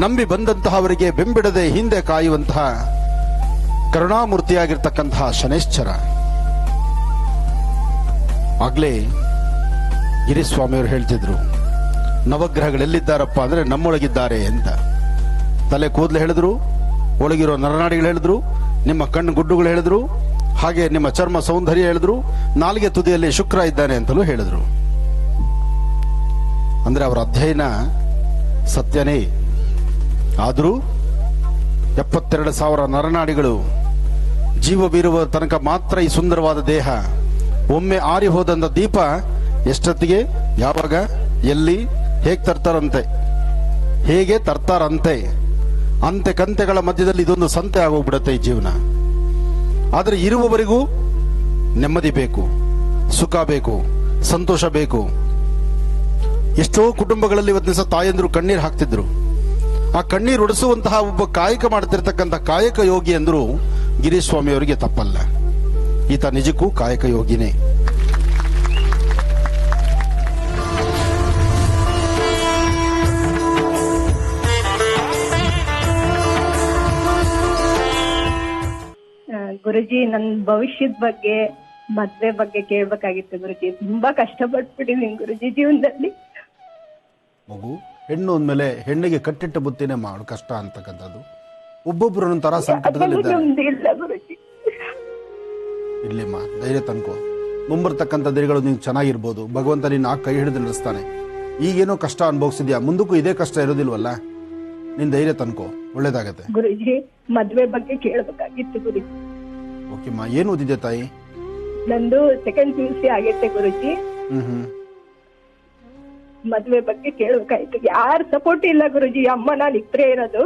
S2: ನಂಬಿ ಬಂದಂತಹವರಿಗೆ ಬೆಂಬಿಡದೆ ಹಿಂದೆ ಕಾಯುವಂತಹ ಕರುಣಾಮೂರ್ತಿಯಾಗಿರ್ತಕ್ಕಂತಹ ಶನೈಶ್ಚರ. ಆಗ್ಲೇ ಗಿರಿಸ್ವಾಮಿಯವರು ಹೇಳ್ತಿದ್ರು, ನವಗ್ರಹಗಳೆಲ್ಲಿದ್ದಾರಪ್ಪ ಅಂದ್ರೆ ನಮ್ಮೊಳಗಿದ್ದಾರೆ ಅಂತ. ತಲೆ ಕೂದಲು ಹೇಳಿದ್ರು, ಒಳಗಿರೋ ನರನಾಡಿಗಳು ಹೇಳಿದ್ರು, ನಿಮ್ಮ ಕಣ್ಣು ಗುಡ್ಡುಗಳು ಹೇಳಿದ್ರು, ಹಾಗೆ ನಿಮ್ಮ ಚರ್ಮ ಸೌಂದರ್ಯ ಹೇಳಿದ್ರು, ನಾಲಿಗೆ ತುದಿಯಲ್ಲಿ ಶುಕ್ರ ಇದ್ದಾನೆ ಅಂತಲೂ ಹೇಳಿದ್ರು. ಅಂದ್ರೆ ಅವರ ಅಧ್ಯಯನ ಸತ್ಯನೇ. ಆದರೂ 72,000 ನರನಾಡಿಗಳು, ಜೀವವಿರುವ ತನಕ ಮಾತ್ರ ಈ ಸುಂದರವಾದ ದೇಹ. ಒಮ್ಮೆ ಆರಿ ಹೋದಂತ ದೀಪ ಎಷ್ಟೊತ್ತಿಗೆ, ಯಾವಾಗ, ಎಲ್ಲಿ, ಹೇಗೆ ತರ್ತಾರಂತೆ. ಅಂತೆ ಕಂತೆಗಳ ಮಧ್ಯದಲ್ಲಿ ಇದೊಂದು ಸಂತೆ ಆಗೋಗ್ಬಿಡತ್ತೆ ಈ ಜೀವನ. ಆದರೆ ಇರುವವರೆಗೂ ನೆಮ್ಮದಿ ಬೇಕು, ಸುಖ ಬೇಕು, ಸಂತೋಷ ಬೇಕು. ಎಷ್ಟೋ ಕುಟುಂಬಗಳಲ್ಲಿ ಇವತ್ತು ದಿವಸ ತಾಯಂದ್ರು ಕಣ್ಣೀರು ಹಾಕ್ತಿದ್ರು. ಆ ಕಣ್ಣೀರು ಉಡಿಸುವಂತಹ ಒಬ್ಬ ಕಾಯಕ ಮಾಡ್ತಿರ್ತಕ್ಕಂಥ ಕಾಯಕ ಯೋಗಿ ಅಂದ್ರು ಗಿರೀಶ್ ಸ್ವಾಮಿ ಅವರಿಗೆ ತಪ್ಪಲ್ಲ. ಈತ ನಿಜಕ್ಕೂ ಕಾಯಕ ಯೋಗಿನೇ.
S12: ಗುರುಜಿ, ನನ್ನ ಭವಿಷ್ಯದ ಬಗ್ಗೆ, ಮದ್ವೆ ಬಗ್ಗೆ ಕೇಳ್ಬೇಕಾಗಿತ್ತು ಗುರುಜಿ. ತುಂಬಾ ಕಷ್ಟಪಟ್ಬಿಟ್ಟಿದೀನಿ ಗುರುಜಿ ಜೀವನದಲ್ಲಿ.
S2: ಮಗು, ಹೆಣ್ಣು ಅಂದ್ಮೇಲೆ ಹೆಣ್ಣಿಗೆ ಕಟ್ಟಿಟ್ಟ ಬುತ್ತಿನೇ ಮಾಡು ಕಷ್ಟ ಅಂತಕ್ಕಂಥದ್ದು. ಒಬ್ಬೊಬ್ರು ಒಂಥರ ಸಂಕಟದಲ್ಲಿದ್ದಾರೆ.
S12: ಗುರುಜಿ
S2: ಇರ್ಲಿಮ್ಮ, ಧೈರ್ಯ ತನ್ಕೋ. ಮುಂಬರ್ತಕ್ಕಂಥ ದಿನಗಳು ನೀವು ಚೆನ್ನಾಗಿರ್ಬೋದು. ಭಗವಂತ ನಿನ್ನ ಕೈ ಹಿಡಿದು ನಡೆಸ್ತಾನೆ. ಈಗೇನೋ ಕಷ್ಟ ಅನುಭವಿಸಿದ್ಯಾ, ಮುಂದಕ್ಕೂ ಇದೇ ಕಷ್ಟ ಇರೋದಿಲ್ವಲ್ಲ. ನಿನ್ ಧೈರ್ಯ ತನ್ಕೋ, ಒಳ್ಳೇದಾಗತ್ತೆ.
S12: ಗುರುಜಿ, ಮದ್ವೆ ಬಗ್ಗೆ ಕೇಳ್ಬೇಕಾಗಿತ್ತು ಗುರುಜಿ.
S2: ಓಕೆಮ್ಮ, ಏನು ಓದಿದ್ಯಾ ತಾಯಿ?
S12: ನಂದು 2nd PUC ಆಗೈತೆ ಗುರುಜಿ. ಮದ್ವೆ ಬಗ್ಗೆ ಕೇಳ್ಬೇಕಾಯ್ತು. ಯಾರ ಸಪೋರ್ಟ್ ಇಲ್ಲ ಗುರುಜಿ. ಅಮ್ಮ ನಾನು ಇಬ್ಬರೇ ಇರೋದು.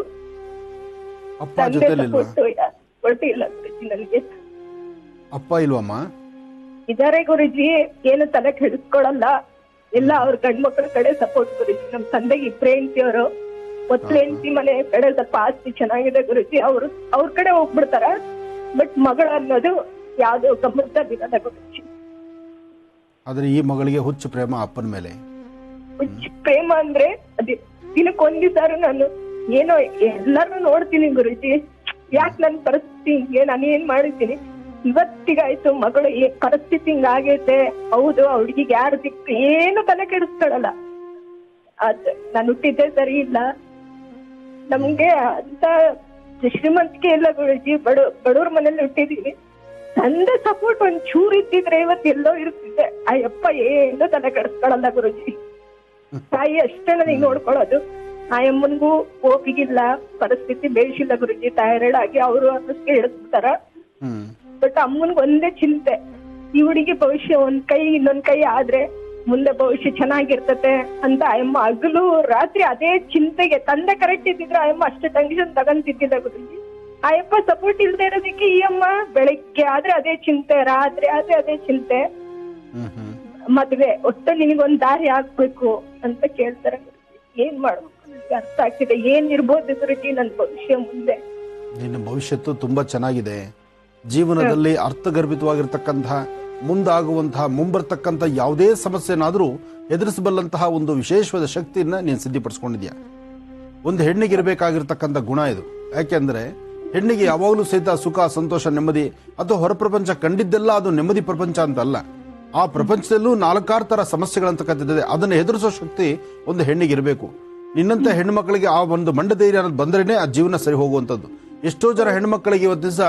S2: ಅಪ್ಪ ಜೊತೆಲಿಲ್ವಾ?
S12: ಸಪೋರ್ಟ್ ಇಲ್ಲ ಗುರುಜಿ ನನಗೆ.
S2: ಅಪ್ಪ ಇಲ್ವಮ್ಮ?
S12: ಇದಾರೆ ಗುರುಜಿ, ಏನು ತಲೆ ಕೆಡಿಸ್ಕೊಳಲ್ಲ. ಎಲ್ಲ ಅವ್ರ ಗಂಡ್ಮಕ್ಳ ಕಡೆ ಸಪೋರ್ಟ್ ಗುರುಜಿ. ನಮ್ ತಂದೆಗೆ 2 ಹೆಂಡತಿಯವರು. ಮೊದಲು ಹೆಂಡತಿ ಮನೆ ಕಡೆ ಸ್ವಲ್ಪ ಆಸ್ತಿ ಚೆನ್ನಾಗಿದೆ ಗುರುಜಿ. ಅವ್ರ ಕಡೆ ಹೋಗ್ಬಿಡ್ತಾರ. ಬಟ್ ಮಗಳು ಅನ್ನೋದು ಯಾವ್ದು ಗಮನದಲ್ಲಿರಲ್ಲ ಗುರುಜಿ.
S2: ಆದ್ರೆ ಈ ಮಗಳಿಗೆ ಹುಚ್ಚು ಪ್ರೇಮ ಅಪ್ಪನ ಮೇಲೆ.
S12: ಹುಚ್ಚು ಪ್ರೇಮ ಅಂದ್ರೆ ಅದೇ ದಿನಕ್ಕೊಂದಿಸಾರು ನಾನು ಏನೋ ಎಲ್ಲರೂ ನೋಡ್ತೀನಿ ಗುರುಜಿ. ಯಾಕೆ ನನ್ ಪರಿಸ್ಥಿತಿ ಹಿಂಗೆ, ನಾನು ಏನ್ ಮಾಡಿದ್ದೀನಿ ಇವತ್ತಿಗಾಯ್ತು. ಮಗಳು ಪರಿಸ್ಥಿತಿ ಹಿಂಗಾಗೈತೆ. ಹೌದು, ಆ ಹುಡುಗಿಗೆ ಯಾರು ದಿಕ್ಕು ಏನು ತಲೆ ಕೆಡಿಸ್ಕೊಳಲ್ಲ. ನಾನು ಹುಟ್ಟಿದ್ದೆ ಸರಿ ಇಲ್ಲ. ನಮ್ಗೆ ಅಂತ ಶ್ರೀಮಂತಿಕೆ ಇಲ್ಲ ಗುರುಜಿ. ಬಡವ್ರ ಮನೇಲಿ ಹುಟ್ಟಿದೀವಿ. ತಂದೆ ಸಪೋರ್ಟ್ ಒಂದ್ ಚೂರು ಇದ್ದಿದ್ರೆ ಇವತ್ತು ಎಲ್ಲೋ ಇರ್ತಿದ್ದೆ. ಆ ಯಪ್ಪ ಏನು ತಲೆ ಕೆಡಿಸ್ಕೊಳಲ್ಲ ಗುರುಜಿ. ತಾಯಿ ಅಷ್ಟೇ ನನಗೆ ನೋಡ್ಕೊಳ್ಳೋದು. ಆ ಅಮ್ಮನ್ಗೂ ಓಪಿಗಿಲ್ಲ, ಪರಿಸ್ಥಿತಿ ಬೇಯಿಸಿಲ್ಲ ಗುರುಜಿ. ಥೈರಾಯ್ಡ್ ಆಗಿ ಅವರು ಅನ್ನಿಸ್ಕೆ ಹಿಡಿಸ್ತಾರ. ಬಟ್ ಅಮ್ಮನ್ಗೆ ಒಂದೇ ಚಿಂತೆ, ಈ ಹುಡುಗಿ ಭವಿಷ್ಯ ಒಂದ್ ಕೈ ಇನ್ನೊಂದ್ ಕೈ ಆದ್ರೆ ಮುಂದೆ ಭವಿಷ್ಯ ಚೆನ್ನಾಗಿರ್ತತೆ ಅಂತ ಅಮ್ಮ ಹಗಲು ರಾತ್ರಿ ಅದೇ ಚಿಂತೆಗೆ. ತಂದೆ ಕರೆಕ್ಟ್ ಇದ್ದಿದ್ರೆ ಅಮ್ಮ ಅಷ್ಟೇ ಟೆನ್ಷನ್ ತಗೊಂತಿದ್ದಿಲ್ಲ ಗುರುಜಿ. ಅಯ್ಯಪ್ಪ ಸಪೋರ್ಟ್ ಇಲ್ದೇ ಇರೋದಕ್ಕೆ ಈ ಅಮ್ಮ ಬೆಳಿಗ್ಗೆ ಆದ್ರೆ ಅದೇ ಚಿಂತೆ, ರಾತ್ರಿ ಆದ್ರೆ ಅದೇ ಚಿಂತೆ. ಮದ್ವೆ ಒಟ್ಟು ನಿನಗೊಂದ್ ದಾರಿ ಆಗ್ಬೇಕು ಅಂತ ಕೇಳ್ತಾರೆ ಗುರುಜಿ. ಏನ್ ಮಾಡ್ಬೇಕು ನನಗೆ ಅರ್ಥ ಆಗ್ತಿದೆ. ಏನ್ ಇರ್ಬೋದು ಗುರುಜಿ ನನ್ ಭವಿಷ್ಯ ಮುಂದೆ?
S2: ನಿನ್ನ ಭವಿಷ್ಯತ್ತು ತುಂಬಾ ಚೆನ್ನಾಗಿದೆ. ಜೀವನದಲ್ಲಿ ಅರ್ಥಗರ್ಭಿತವಾಗಿರ್ತಕ್ಕಂತಹ ಮುಂದಾಗುವಂತಹ ಮುಂಬರ್ತಕ್ಕಂಥ ಯಾವುದೇ ಸಮಸ್ಯೆನಾದ್ರೂ ಎದುರಿಸಬಲ್ಲಂತಹ ಒಂದು ವಿಶೇಷವಾದ ಶಕ್ತಿಯನ್ನ ನೀನು ಸಿದ್ಧಿಪಡಿಸ್ಕೊಂಡಿದ್ಯಾ. ಒಂದು ಹೆಣ್ಣಿಗೆ ಇರಬೇಕಾಗಿರ್ತಕ್ಕಂಥ ಗುಣ ಇದು. ಯಾಕೆಂದ್ರೆ ಹೆಣ್ಣಿಗೆ ಯಾವಾಗಲೂ ಸಹಿತ ಸುಖ, ಸಂತೋಷ, ನೆಮ್ಮದಿ ಅಥವಾ ಹೊರ ಪ್ರಪಂಚ ಕಂಡಿದ್ದೆಲ್ಲ ಅದು ನೆಮ್ಮದಿ ಪ್ರಪಂಚ ಅಂತಲ್ಲ. ಆ ಪ್ರಪಂಚದಲ್ಲೂ 4-6 ತರ ಸಮಸ್ಯೆಗಳಂತಕ್ಕಂಥದ್ದಿದೆ. ಅದನ್ನು ಎದುರಿಸೋ ಶಕ್ತಿ ಒಂದು ಹೆಣ್ಣಿಗೆ ಇರಬೇಕು. ನಿನ್ನಂತ ಹೆಣ್ಮಕ್ಳಿಗೆ ಆ ಒಂದು ಮಂಡಧೈರ್ಯ ಅನ್ನೋದು ಬಂದ್ರೇನೆ ಆ ಜೀವನ ಸರಿ ಹೋಗುವಂಥದ್ದು. ಎಷ್ಟೋ ಜನ ಹೆಣ್ಮಕ್ಳಿಗೆ ಇವತ್ತು ದಿವಸ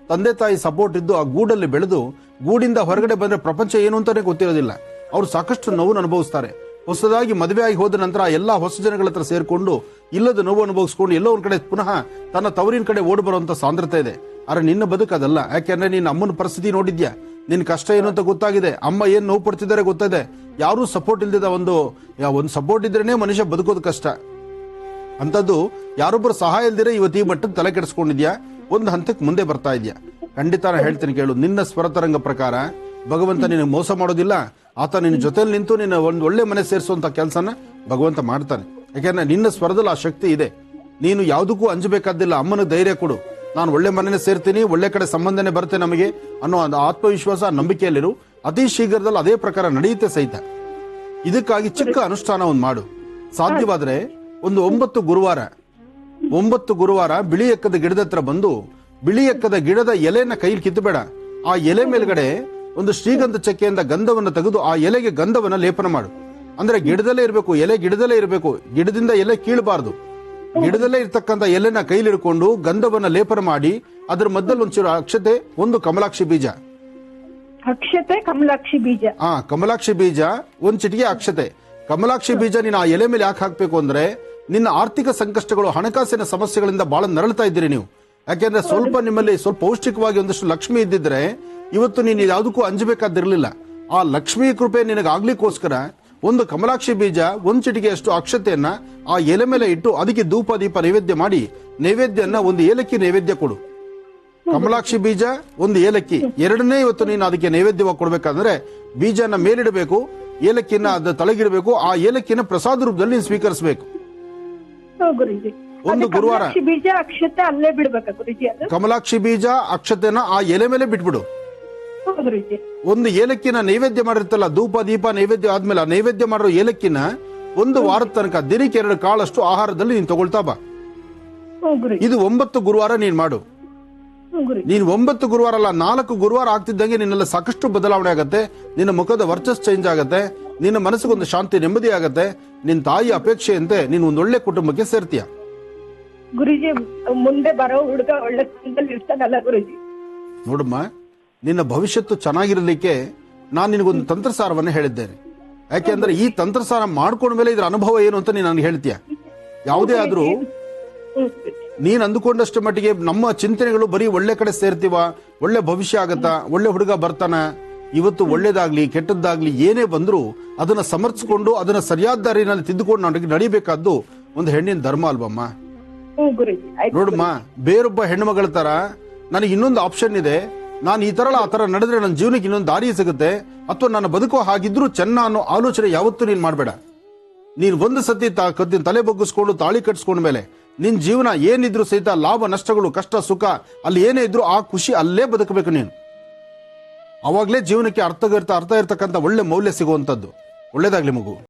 S2: ತಂದೆ ತಾಯಿ ಸಪೋರ್ಟ್ ಇದ್ದು ಆ ಗೂಡಲ್ಲಿ ಬೆಳೆದು ಗೂಡಿಂದ ಹೊರಗಡೆ ಬಂದ್ರೆ ಪ್ರಪಂಚ ಏನು ಅಂತಾನೆ ಗೊತ್ತಿರೋದಿಲ್ಲ. ಅವ್ರು ಸಾಕಷ್ಟು ನೋವು ಅನುಭವಿಸ್ತಾರೆ. ಹೊಸದಾಗಿ ಮದುವೆ ಆಗಿ ಹೋದ ನಂತರ ಎಲ್ಲಾ ಹೊಸ ಜನಗಳ ಹತ್ರ ಸೇರ್ಕೊಂಡು ಇಲ್ಲದ ನೋವು ಅನುಭವಿಸ್ಕೊಂಡು ಎಲ್ಲೋ ಒಂದ್ ಕಡೆ ಪುನಃ ತನ್ನ ತವರಿನ ಕಡೆ ಓಡಿ ಬರುವಂತ ಸಾಂದ್ರತೆ ಇದೆ. ಆದ್ರೆ ನಿನ್ನ ಬದುಕದಲ್ಲ. ಯಾಕೆಂದ್ರೆ ನಿನ್ನ ಅಮ್ಮನ ಪರಿಸ್ಥಿತಿ ನೋಡಿದ್ಯಾ, ನಿನ್ ಕಷ್ಟ ಏನು ಅಂತ ಗೊತ್ತಾಗಿದೆ. ಅಮ್ಮ ಏನ್ ನೋವು ಪಡ್ತಿದ್ದಾರೆ ಗೊತ್ತಿದೆ. ಯಾರೂ ಸಪೋರ್ಟ್ ಇಲ್ದಿದ ಒಂದು ಸಪೋರ್ಟ್ ಇದ್ರೇನೆ ಮನುಷ್ಯ ಬದುಕೋದು ಕಷ್ಟ. ಅಂತದ್ದು ಯಾರೊಬ್ಬರು ಸಹಾಯ ಇಲ್ದಿರ ಇವತ್ತು ಈ ಮಟ್ಟಕ್ಕೆ ತಲೆ ಕೆಡಿಸ್ಕೊಂಡಿದ್ಯಾ. ಒಂದು ಹಂತಕ್ಕೆ ಮುಂದೆ ಬರ್ತಾ ಇದೆಯಾ. ಖಂಡಿತ ಹೇಳ್ತೀನಿ ಕೇಳು. ನಿನ್ನ ಸ್ವರತರಂಗ ಪ್ರಕಾರ ಭಗವಂತ ನಿನಗೆ ಮೋಸ ಮಾಡೋದಿಲ್ಲ. ಆತ ನಿನ್ನ ಜೊತೆಲಿ ನಿಂತು ನಿನ್ನ ಒಂದು ಒಳ್ಳೆ ಮನೆ ಸೇರಿಸುವಂತ ಕೆಲಸನ ಭಗವಂತ ಮಾಡ್ತಾನೆ. ಯಾಕೆಂದ್ರೆ ನಿನ್ನ ಸ್ವರದಲ್ಲಿ ಆ ಶಕ್ತಿ ಇದೆ. ನೀನು ಯಾವುದಕ್ಕೂ ಅಂಜಬೇಕಾದಿಲ್ಲ. ಅಮ್ಮನ ಧೈರ್ಯ ಕೊಡು. ನಾನು ಒಳ್ಳೆ ಮನೆನೇ ಸೇರ್ತೀನಿ, ಒಳ್ಳೆ ಕಡೆ ಸಂಬಂಧನೇ ಬರುತ್ತೆ ನಮಗೆ ಅನ್ನೋ ಆತ್ಮವಿಶ್ವಾಸ, ನಂಬಿಕೆಯಲ್ಲಿರು. ಅತಿ ಶೀಘ್ರದಲ್ಲಿ ಅದೇ ಪ್ರಕಾರ ನಡೆಯುತ್ತೆ ಸಹಿತ. ಇದಕ್ಕಾಗಿ ಚಿಕ್ಕ ಅನುಷ್ಠಾನ ಒಂದು ಮಾಡು. ಸಾಧ್ಯವಾದ್ರೆ ಒಂದು 9 ಗುರುವಾರ ಬಿಳಿ ಎಕ್ಕದ ಗಿಡದ ಹತ್ರ ಬಂದು ಬಿಳಿ ಎಕ್ಕದ ಗಿಡದ ಎಲೆನ ಕೈಲಿ ಕಿತ್ತಬೇಡ. ಆ ಎಲೆ ಮೇಲ್ಗಡೆ ಒಂದು ಶ್ರೀಗಂಧ ಚಕ್ಕೆಯಿಂದ ಗಂಧವನ್ನು ತೆಗೆದು ಆ ಎಲೆಗೆ ಗಂಧವನ್ನ ಲೇಪನ ಮಾಡು. ಅಂದ್ರೆ ಗಿಡದಲ್ಲೇ ಇರಬೇಕು, ಎಲೆ ಗಿಡದಲ್ಲೇ ಇರಬೇಕು. ಗಿಡದಿಂದ ಎಲೆ ಕೀಳಬಾರ್ದು. ಗಿಡದಲ್ಲೇ ಇರ್ತಕ್ಕಂಥ ಎಲೆನ ಕೈಲಿಡ್ಕೊಂಡು ಗಂಧವನ್ನ ಲೇಪನ ಮಾಡಿ ಅದ್ರ ಮಧ್ಯದಲ್ಲಿ ಒಂಚೂರು ಅಕ್ಷತೆ, ಒಂದು ಕಮಲಾಕ್ಷಿ ಬೀಜ.
S12: ಅಕ್ಷತೆ, ಕಮಲಾಕ್ಷಿ ಬೀಜ.
S2: ಕಮಲಾಕ್ಷಿ ಬೀಜ, ಒಂದ್ ಚಿಟಿಗೆ ಅಕ್ಷತೆ. ಕಮಲಾಕ್ಷಿ ಬೀಜ ನೀನು ಆ ಎಲೆ ಮೇಲೆ ಯಾಕೆ ಹಾಕ್ಬೇಕು ಅಂದ್ರೆ ನಿನ್ನ ಆರ್ಥಿಕ ಸಂಕಷ್ಟಗಳು, ಹಣಕಾಸಿನ ಸಮಸ್ಯೆಗಳಿಂದ ಬಹಳ ನರಳ್ತಾ ಇದ್ದೀರಿ ನೀವು. ಯಾಕೆಂದ್ರೆ ಸ್ವಲ್ಪ ನಿಮ್ಮಲ್ಲಿ ಸ್ವಲ್ಪ ಪೌಷ್ಟಿಕವಾಗಿ ಒಂದಷ್ಟು ಲಕ್ಷ್ಮಿ ಇದ್ದಿದ್ರೆ ಇವತ್ತು ನೀನು ಯಾವುದಕ್ಕೂ ಅಂಜಬೇಕಾದಿರಲಿಲ್ಲ. ಆ ಲಕ್ಷ್ಮೀ ಕೃಪೆ ನಿನಗಾಗ್ಲಿಕ್ಕೋಸ್ಕರ ಒಂದು ಕಮಲಾಕ್ಷಿ ಬೀಜ, ಒಂದು ಚಿಟಿಕೆಯಷ್ಟು ಅಕ್ಷತೆಯನ್ನ ಆ ಎಲೆ ಮೇಲೆ ಇಟ್ಟು ಅದಕ್ಕೆ ಧೂಪ ದೀಪ ನೈವೇದ್ಯ ಮಾಡಿ, ನೈವೇದ್ಯನ ಒಂದು ಏಲಕ್ಕಿ ನೈವೇದ್ಯ ಕೊಡು. ಕಮಲಾಕ್ಷಿ ಬೀಜ, ಒಂದು ಏಲಕ್ಕಿ, ಎರಡನೇ ಇವತ್ತು ನೀನು ಅದಕ್ಕೆ ನೈವೇದ್ಯವಾಗಿ ಕೊಡ್ಬೇಕಾದ್ರೆ ಬೀಜನ ಮೇಲಿಡಬೇಕು, ಏಲಕ್ಕಿನ ಅದ ತಳಗಿಡಬೇಕು. ಆ ಏಲಕ್ಕಿನ ಪ್ರಸಾದ ರೂಪದಲ್ಲಿ ನೀನು ಸ್ವೀಕರಿಸಬೇಕು.
S12: ಗುರುಜಿ
S2: ಒಂದು ಗುರುವಾರ
S12: ಬೀಜ ಅಕ್ಷತೆ ಅಲ್ಲೇ ಬಿಡ್ಬೇಕಾ ಗುರುಜಿ? ಅದು
S2: ಕಮಲಾಕ್ಷಿ ಬೀಜ ಅಕ್ಷತೆನ ಆ ಎಲೆ ಮೇಲೆ ಬಿಟ್ಬಿಡು.
S12: ಗುರುಜಿ
S2: ಒಂದು ಏಲಕ್ಕಿನ ನೈವೇದ್ಯ ಮಾಡಿರ್ತಲ್ಲ, ಧೂಪ ದೀಪ ನೈವೇದ್ಯ ಆದ್ಮೇಲೆ ಆ ನೈವೇದ್ಯ ಮಾಡಿರೋ ಏಲಕ್ಕಿನ ಒಂದು ವಾರದ ತನಕ ದಿನಕ್ಕೆ 2 ಕಾಳಷ್ಟು ಆಹಾರದಲ್ಲಿ ನೀನು ತಗೊಳ್ತಾ ಬಾ. ಇದು 9 ಗುರುವಾರ ನೀನ್ ಮಾಡು. ನೀನ್ 9 ಗುರುವಾರ ಅಲ್ಲ, 4 ಗುರುವಾರ ಆಗ್ತಿದ್ದಂಗೆ ನಿನ್ನೆಲ್ಲ ಸಾಕಷ್ಟು ಬದಲಾವಣೆ ಆಗತ್ತೆ. ನಿನ್ನ ಮುಖದ ವರ್ಚಸ್ ಚೇಂಜ್ ಆಗತ್ತೆ, ನಿನ್ನ ಮನಸ್ಸಿಗೊಂದು ಶಾಂತಿ ನೆಮ್ಮದಿ ಆಗತ್ತೆ. ನಿನ್ ತಾಯಿ ಅಪೇಕ್ಷೆಯಂತೆ ನೀನು ಒಂದು ಒಳ್ಳೆ ಕುಟುಂಬಕ್ಕೆ ಸೇರ್ತೀಯ.
S12: ಗುರುಜಿ ಮುಂದೆ ಬರೋ ಹುಡುಗ ಒಳ್ಳೆ ಸ್ಥಾನದಲ್ಲಿ ಇರ್ತಾನಲ್ಲ ಗುರುಜಿ?
S2: ನೋಡಮ್ಮ, ನಿನ್ನ ಭವಿಷ್ಯತ್ತು ಚೆನ್ನಾಗಿರ್ಲಿಕ್ಕೆ ನಾನು ನಿನಗೊಂದು ತಂತ್ರಸಾರವನ್ನು ಹೇಳಿದ್ದೇನೆ. ಯಾಕೆಂದ್ರೆ ಈ ತಂತ್ರಸಾರ ಮಾಡ್ಕೊಂಡ ಮೇಲೆ ಇದ್ರ ಅನುಭವ ಏನು ಅಂತ ನೀನು ನನಗೆ ಹೇಳ್ತೀಯ. ಯಾವುದೇ ಆದ್ರೂ ನೀನ್ ಅಂದುಕೊಂಡಷ್ಟು ಮಟ್ಟಿಗೆ ನಮ್ಮ ಚಿಂತನೆಗಳು ಬರೀ ಒಳ್ಳೆ ಕಡೆ ಸೇರ್ತೀವ, ಒಳ್ಳೆ ಭವಿಷ್ಯ ಆಗತ್ತಾ, ಒಳ್ಳೆ ಹುಡುಗ ಬರ್ತಾನ. ಇವತ್ತು ಒಳ್ಳೇದಾಗ್ಲಿ ಕೆಟ್ಟದ್ದಾಗ್ಲಿ ಏನೇ ಬಂದ್ರು ಅದನ್ನ ಸಮರ್ಥಿಸಿಕೊಂಡು ಅದನ್ನ ಸರಿಯಾದ ದಾರಿನಲ್ಲಿ ತಿದ್ದುಕೊಂಡು ನನಗೆ ನಡಿಬೇಕಾದ್ದು ಒಂದು ಹೆಣ್ಣಿನ ಧರ್ಮ ಅಲ್ವಮ್ಮ? ನೋಡಮ್ಮ, ಬೇರೊಬ್ಬ ಹೆಣ್ಮಗಳ ತರ ನನಗೆ ಇನ್ನೊಂದು ಆಪ್ಷನ್ ಇದೆ. ನಾನು ಈ ತರ ಆ ತರ ನಡೆದ್ರೆ ನನ್ನ ಜೀವನಕ್ಕೆ ಇನ್ನೊಂದು ದಾರಿ ಸಿಗುತ್ತೆ, ಅಥವಾ ನನ್ನ ಬದುಕೋ ಹಾಗಿದ್ರು ಚೆನ್ನ ಅನ್ನೋ ಆಲೋಚನೆ ಯಾವತ್ತೂ ನೀನ್ ಮಾಡಬೇಡ. ನೀನ್ ಒಂದು ಸತಿ ತಲೆ ಬಗ್ಗಿಸ್ಕೊಂಡು ತಾಳಿ ಕಟ್ಸ್ಕೊಂಡ ಮೇಲೆ ನಿನ್ ಜೀವನ ಏನಿದ್ರು ಸಹಿತ ಲಾಭ ನಷ್ಟಗಳು, ಕಷ್ಟ ಸುಖ ಅಲ್ಲಿ ಏನೇ ಇದ್ರು ಆ ಖುಷಿ ಅಲ್ಲೇ ಬದುಕಬೇಕು ನೀನು. ಅವಾಗ್ಲೇ ಜೀವನಕ್ಕೆ ಅರ್ಥ ಇರ್ತಕ್ಕಂಥ ಒಳ್ಳೆ ಮೌಲ್ಯ ಸಿಗುವಂತದ್ದು. ಒಳ್ಳೇದಾಗ್ಲಿ ಮಗು.